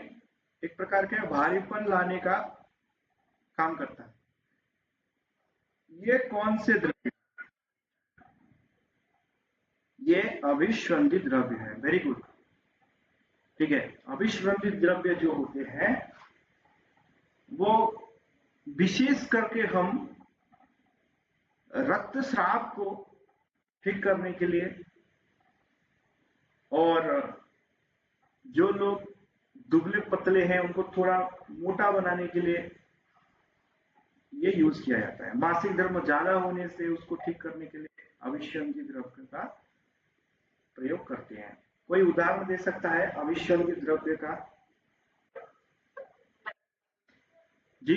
एक प्रकार के भारीपन लाने का काम करता है। ये कौन से द्रव्य? ये अभिस्वंदित द्रव्य है। Very good. ठीक है, अभिस्वंदित द्रव्य जो होते हैं वो विशेष करके हम रक्तस्राव को ठीक करने के लिए और जो लोग दुबले पतले हैं उनको थोड़ा मोटा बनाने के लिए ये यूज किया जाता है। मासिक धर्म ज्यादा होने से उसको ठीक करने के लिए अभिस्वंदित द्रव्य का प्रयोग करते हैं। कोई उदाहरण दे सकता है अभिस्वंदित द्रव्य का? जी,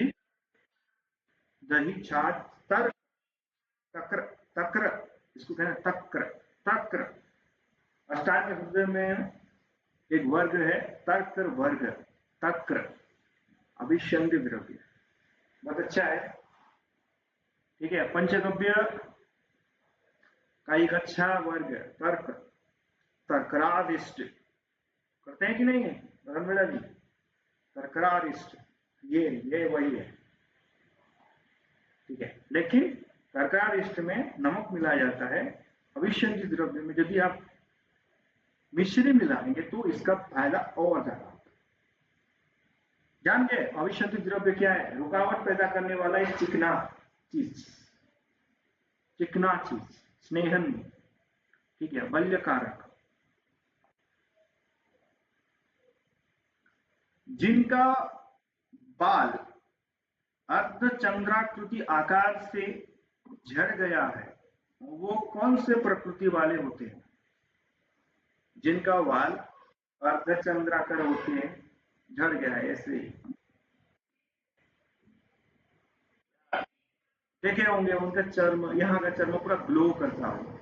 दही, छाछ, तक्र, तक्र, इसको कहते हैं तक्र। तक्र अष्टांग हृदय में एक वर्ग है, तक्र वर्ग। तक्र अभिस्वंदित द्रव्य, बहुत अच्छा है। ठीक है, पंचगव्य का एक अच्छा वर्ग है तर्क, तर्करादिष्ट। करते हैं कि नहीं है रमणा जी? तर्करादिष्ट ये वही है। ठीक है, लेकिन तर्करादिष्ट में नमक मिलाया जाता है। अभिस्वंदित द्रव्य में यदि आप मिश्री मिलाएंगे तो इसका फायदा और ज्यादा होता है। जान गए अभिस्वंदित द्रव्य क्या है? रुकावट पैदा करने वाला एक चिकना चीज, स्नेहन। ठीक है, बल्यकारक। जिनका बाल अर्धचंद्राकृति आकार से झड़ गया है वो कौन से प्रकृति वाले होते हैं? जिनका बाल अर्धचंद्राकार होते हैं, झड़ गया है, ऐसे ही देखे होंगे उनका चर्म, यहाँ का चर्म पूरा ग्लो करता होगा।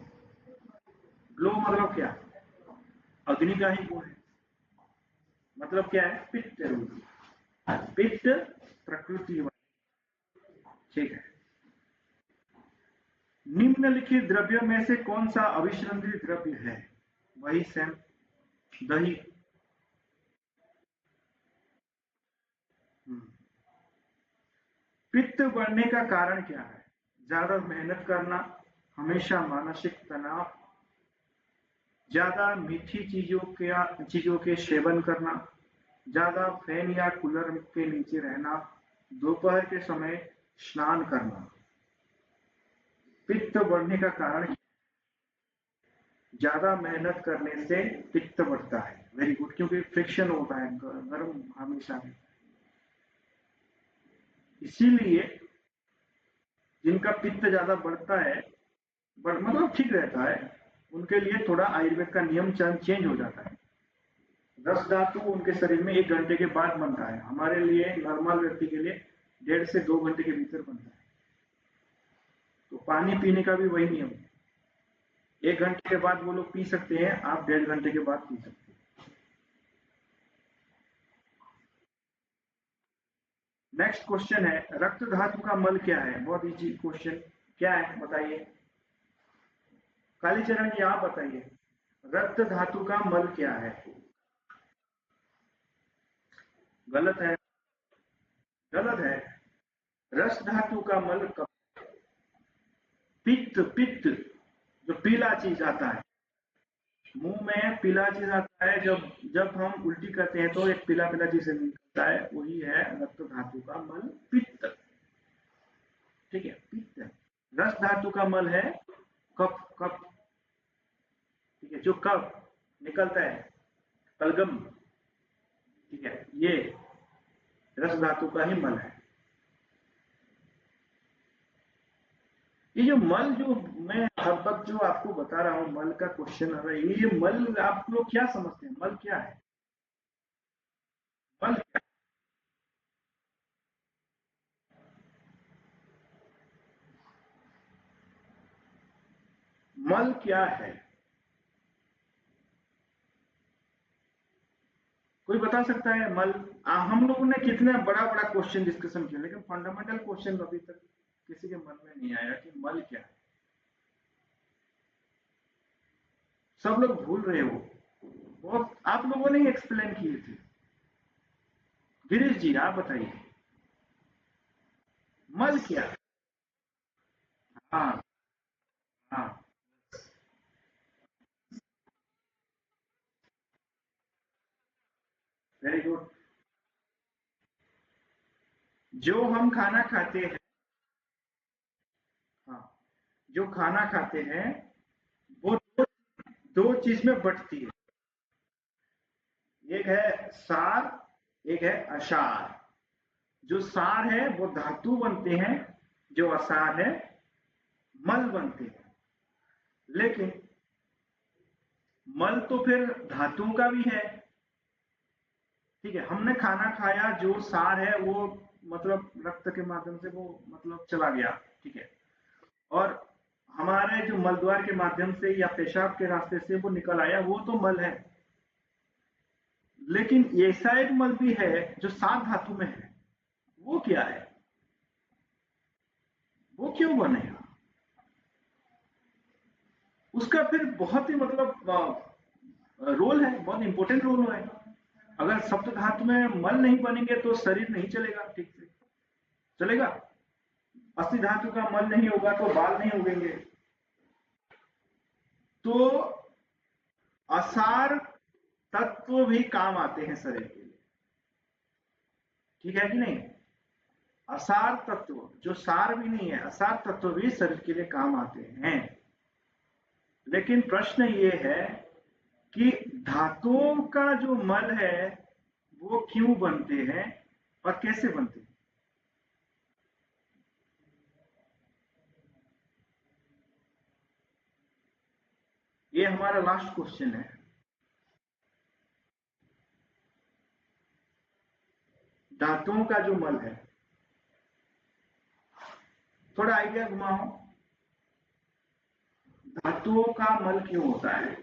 ग्लो मतलब क्या? अग्नि का ही गुण है। मतलब क्या है? पित्त रूपी, पित्त प्रकृति वाली। ठीक है, निम्नलिखित द्रव्यों में से कौन सा अभिस्वंदित द्रव्य है? वही सेम, दही। पित्त बढ़ने का कारण क्या है? ज्यादा मेहनत करना, हमेशा मानसिक तनाव, ज्यादा मीठी चीजों के सेवन करना, ज्यादा फैन या कूलर के नीचे रहना, दोपहर के समय स्नान करना। पित्त बढ़ने का कारण ज्यादा मेहनत करने से पित्त बढ़ता है। वेरी गुड, क्योंकि फ्रिक्शन होता है गर्म हमेशा। इसीलिए जिनका पित्त ज्यादा बढ़ता है, मतलब ठीक रहता है, उनके लिए थोड़ा आयुर्वेद का नियम चेंज हो जाता है। रस धातु उनके शरीर में 1 घंटे के बाद बनता है, हमारे लिए नॉर्मल व्यक्ति के लिए 1.5 से 2 घंटे के भीतर बनता है। तो पानी पीने का भी वही नियम है, 1 घंटे के बाद वो लोग पी सकते हैं, आप 1.5 घंटे के बाद पी सकते हैं। नेक्स्ट क्वेश्चन है, रक्त धातु का मल क्या है? बहुत इजी क्वेश्चन, क्या है बताइए? कालीचरण जी आप बताइए, रक्त धातु का मल क्या है? गलत है, गलत है। रस धातु का मल पित्त, पित्त जो पीला चीज आता है, मुंह में पीला चीज आता है, जब हम उल्टी करते हैं तो एक पीला पीला चीज निकलता है, वही है रक्त धातु का मल, पित्त। ठीक है, पित्त। रस धातु का मल है कफ, कफ। ठीक है, जो कफ निकलता है, कलगम। ठीक है, ये रस धातु का ही मल है। ये जो मल, जो मैं हर वक्त जो आपको बता रहा हूँ, मल का क्वेश्चन आ रहा है, ये मल आप लोग क्या समझते हैं? मल क्या है? मल मल क्या है? कोई बता सकता है मल? हम लोगों ने कितना बड़ा बड़ा क्वेश्चन डिस्कशन किया, लेकिन फंडामेंटल क्वेश्चन अभी तक किसी के मन में नहीं आया कि मल क्या है। सब लोग भूल रहे हो, बहुत आप लोगों ने ही एक्सप्लेन किए थे। गिरीश जी आप बताइए, मल क्या है? हाँ, हाँ, वेरी गुड। जो हम खाना खाते हैं, हाँ, जो खाना खाते हैं वो दो चीज में बंटती है। एक है सार, एक है असार। जो सार है वो धातु बनते हैं, जो असार है मल बनते हैं। लेकिन मल तो फिर धातुओं का भी है। ठीक है, हमने खाना खाया, जो सार है वो मतलब रक्त के माध्यम से वो मतलब चला गया। ठीक है, और हमारे जो मलद्वार के माध्यम से या पेशाब के रास्ते से वो निकल आया, वो तो मल है। लेकिन ऐसा एक मल भी है जो सात धातु में है। वो क्या है? वो क्यों बनेगा? उसका फिर बहुत ही मतलब रोल है, बहुत इंपॉर्टेंट रोल है। अगर सप्त धातु में मल नहीं बनेंगे तो शरीर नहीं चलेगा ठीक से। चलेगा? अस्थि धातु का मल नहीं होगा तो बाल नहीं उगेंगे। तो असार तत्व भी काम आते हैं शरीर के लिए। ठीक है कि नहीं? असार तत्व, जो सार भी नहीं है, असार तत्व भी शरीर के लिए काम आते हैं। लेकिन प्रश्न ये है कि धातुओं का जो मल है वो क्यों बनते हैं और कैसे बनते हैं? ये हमारा लास्ट क्वेश्चन है। धातुओं का जो मल है, थोड़ा आइडिया घुमाओ, धातुओं का मल क्यों होता है?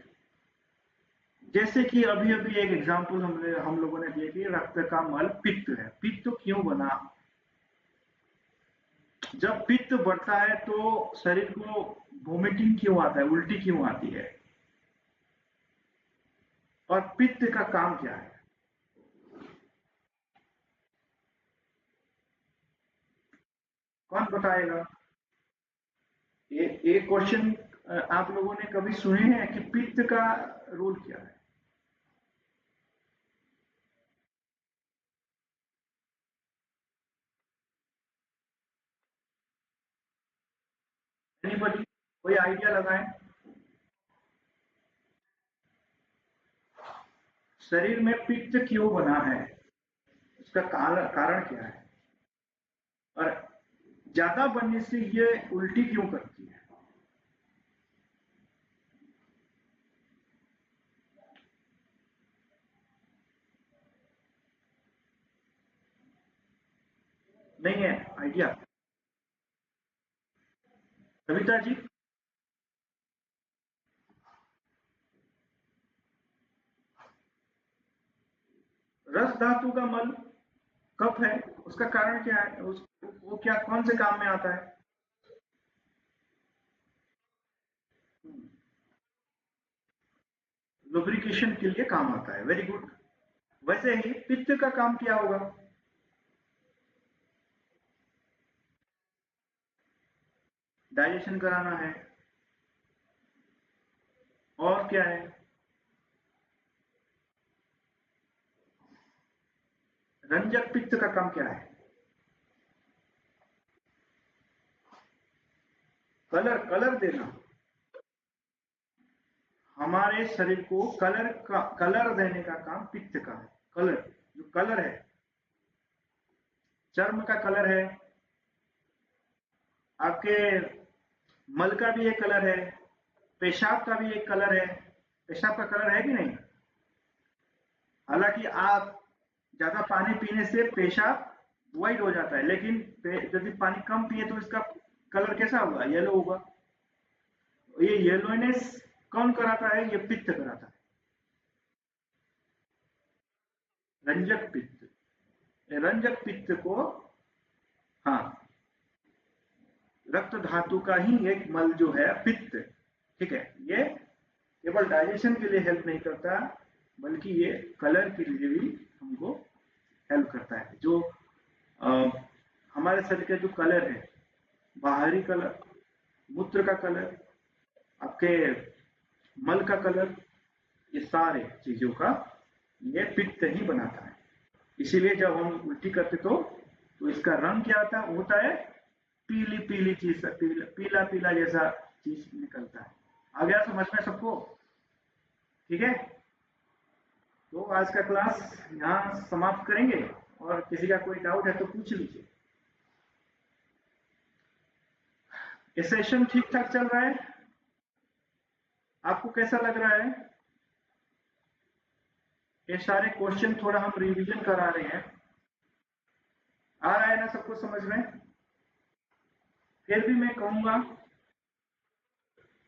जैसे कि अभी अभी एक एग्जांपल हम लोगों ने दिया कि रक्त का मल पित्त है। पित्त क्यों बना? जब पित्त बढ़ता है तो शरीर को वोमिटिंग क्यों आता है, उल्टी क्यों आती है? और पित्त का काम क्या है? कौन बताएगा? ये क्वेश्चन आप लोगों ने कभी सुने हैं कि पित्त का रोल क्या है? एनीबॉडी? कोई आइडिया लगाएं। शरीर में पित्त क्यों बना है? उसका कारण क्या है? और ज्यादा बनने से ये उल्टी क्यों करती है? नहीं है आइडिया? कविता जी? रस धातु का मल कफ है, उसका कारण क्या है? वो क्या, कौन से काम में आता है? लुब्रिकेशन के लिए काम आता है, वेरी गुड। वैसे ही पित्त का काम क्या होगा? डाइजेशन कराना है। और क्या है? रंजक पित्त का काम क्या है? कलर, कलर देना। हमारे शरीर को कलर देने का काम पित्त का है। कलर, जो कलर है, चर्म का कलर है, आपके मल का भी एक कलर है, पेशाब का भी एक कलर है। पेशाब का कलर है कि नहीं? हालांकि आप ज्यादा पानी पीने से पेशाब वाइट हो जाता है, लेकिन यदि पानी कम पिए तो इसका कलर कैसा होगा? येलो होगा। ये येलोनेस कौन कराता है? ये पित्त कराता है, रंजक पित्त। रंजक पित्त को, हाँ, रक्त धातु का ही एक मल जो है पित्त, ठीक है, ये केवल डाइजेशन के लिए हेल्प नहीं करता, बल्कि ये कलर के लिए भी हमको हेल्प करता है। जो आ, हमारे शरीर का जो कलर है, बाहरी कलर, मूत्र का कलर, आपके मल का कलर, ये सारे चीजों का ये पित्त ही बनाता है। इसीलिए जब हम उल्टी करते तो इसका रंग क्या होता है? पीली पीली चीज, पीला पीला जैसा चीज निकलता है। आ गया समझ में सबको? ठीक है, तो आज का क्लास यहाँ समाप्त करेंगे, और किसी का कोई डाउट है तो पूछ लीजिए। ये सेशन ठीक ठाक चल रहा है? आपको कैसा लग रहा है? ये सारे क्वेश्चन थोड़ा हम रिवीजन करा रहे हैं। आ रहा है ना सबको समझ में? फिर भी मैं कहूंगा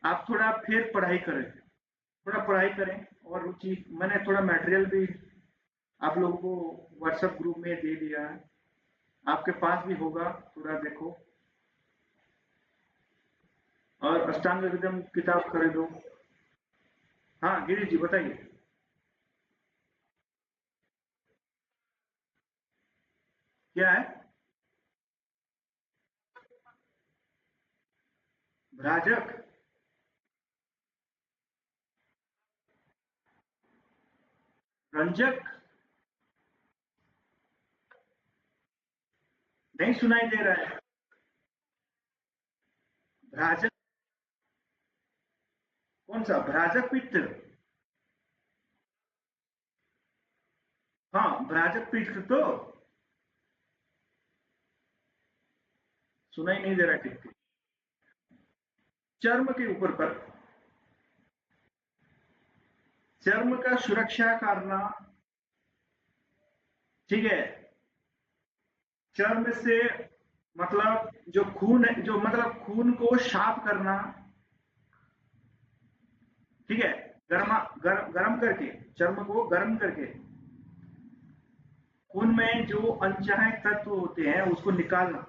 आप थोड़ा फिर पढ़ाई करें, थोड़ा पढ़ाई करें, और रुचि, मैंने थोड़ा मटेरियल भी आप लोगों को व्हाट्सएप ग्रुप में दे दिया है, आपके पास भी होगा, थोड़ा देखो। और अष्टांग हृदय किताब खरीदो। हाँ गिरीश जी बताइए। क्या है? भ्राजक? रंजक? नहीं सुनाई दे रहा है। भ्राजक? कौन सा भ्राजक पित्त? हाँ भ्राजक पित्त तो सुनाई नहीं दे रहा ठीक ठीक। चर्म के ऊपर पर, चर्म का सुरक्षा करना, ठीक है। चर्म से मतलब जो खून है, जो मतलब खून को साफ करना, ठीक है, गरम करके, चर्म को गर्म करके खून में जो अनचाहे तत्व होते हैं उसको निकालना,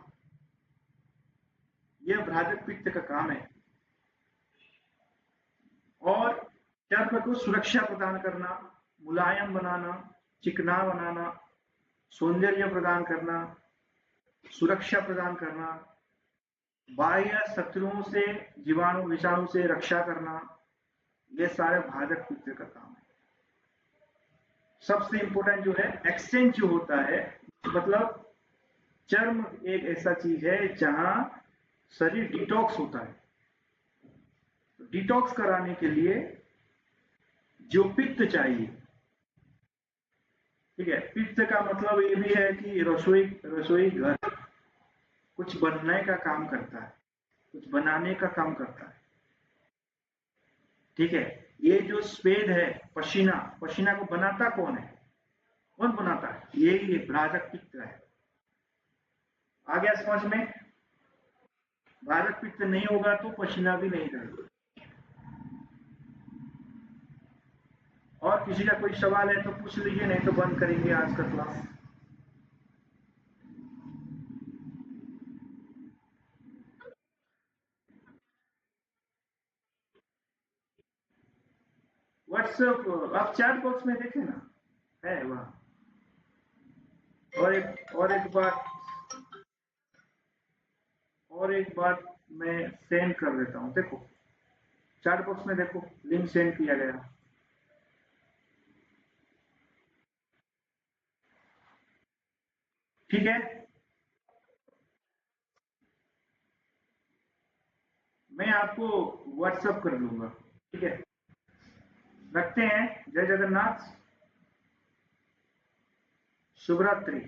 यह भ्राजक पित्त का काम है। और चर्म को सुरक्षा प्रदान करना, मुलायम बनाना, चिकना बनाना, सौंदर्य प्रदान करना, सुरक्षा प्रदान करना, बाह्य शत्रुओं से, जीवाणु विषाणु से रक्षा करना, ये सारे भ्राजक पित्त का काम है। सबसे इंपॉर्टेंट जो है एक्सचेंज जो होता है, मतलब चर्म एक ऐसा चीज है जहां शरीर डिटॉक्स होता है। डिटॉक्स कराने के लिए जो पित्त चाहिए, ठीक है, पित्त का मतलब ये भी है कि रसोई घर कुछ बनने का काम करता है, कुछ बनाने का काम करता है, ठीक है। ये जो स्वेद है, पसीना, पसीना को बनाता कौन है? कौन बनाता है? ये भ्राजक पित्त है। आ गया समझ में? भ्राजक पित्त नहीं होगा तो पसीना भी नहीं रहेगा। और किसी का कोई सवाल है तो पूछ लीजिए, नहीं तो बंद करेंगे आज का क्लास। व्हाट्सएप आप चैट बॉक्स में देखें ना, है वहां। और एक बात मैं सेंड कर देता हूं, देखो चैट बॉक्स में देखो, लिंक सेंड किया गया। ठीक है, मैं आपको व्हाट्सएप कर लूंगा। ठीक है, रखते हैं। जय जगन्नाथ, शुभ रात्रि।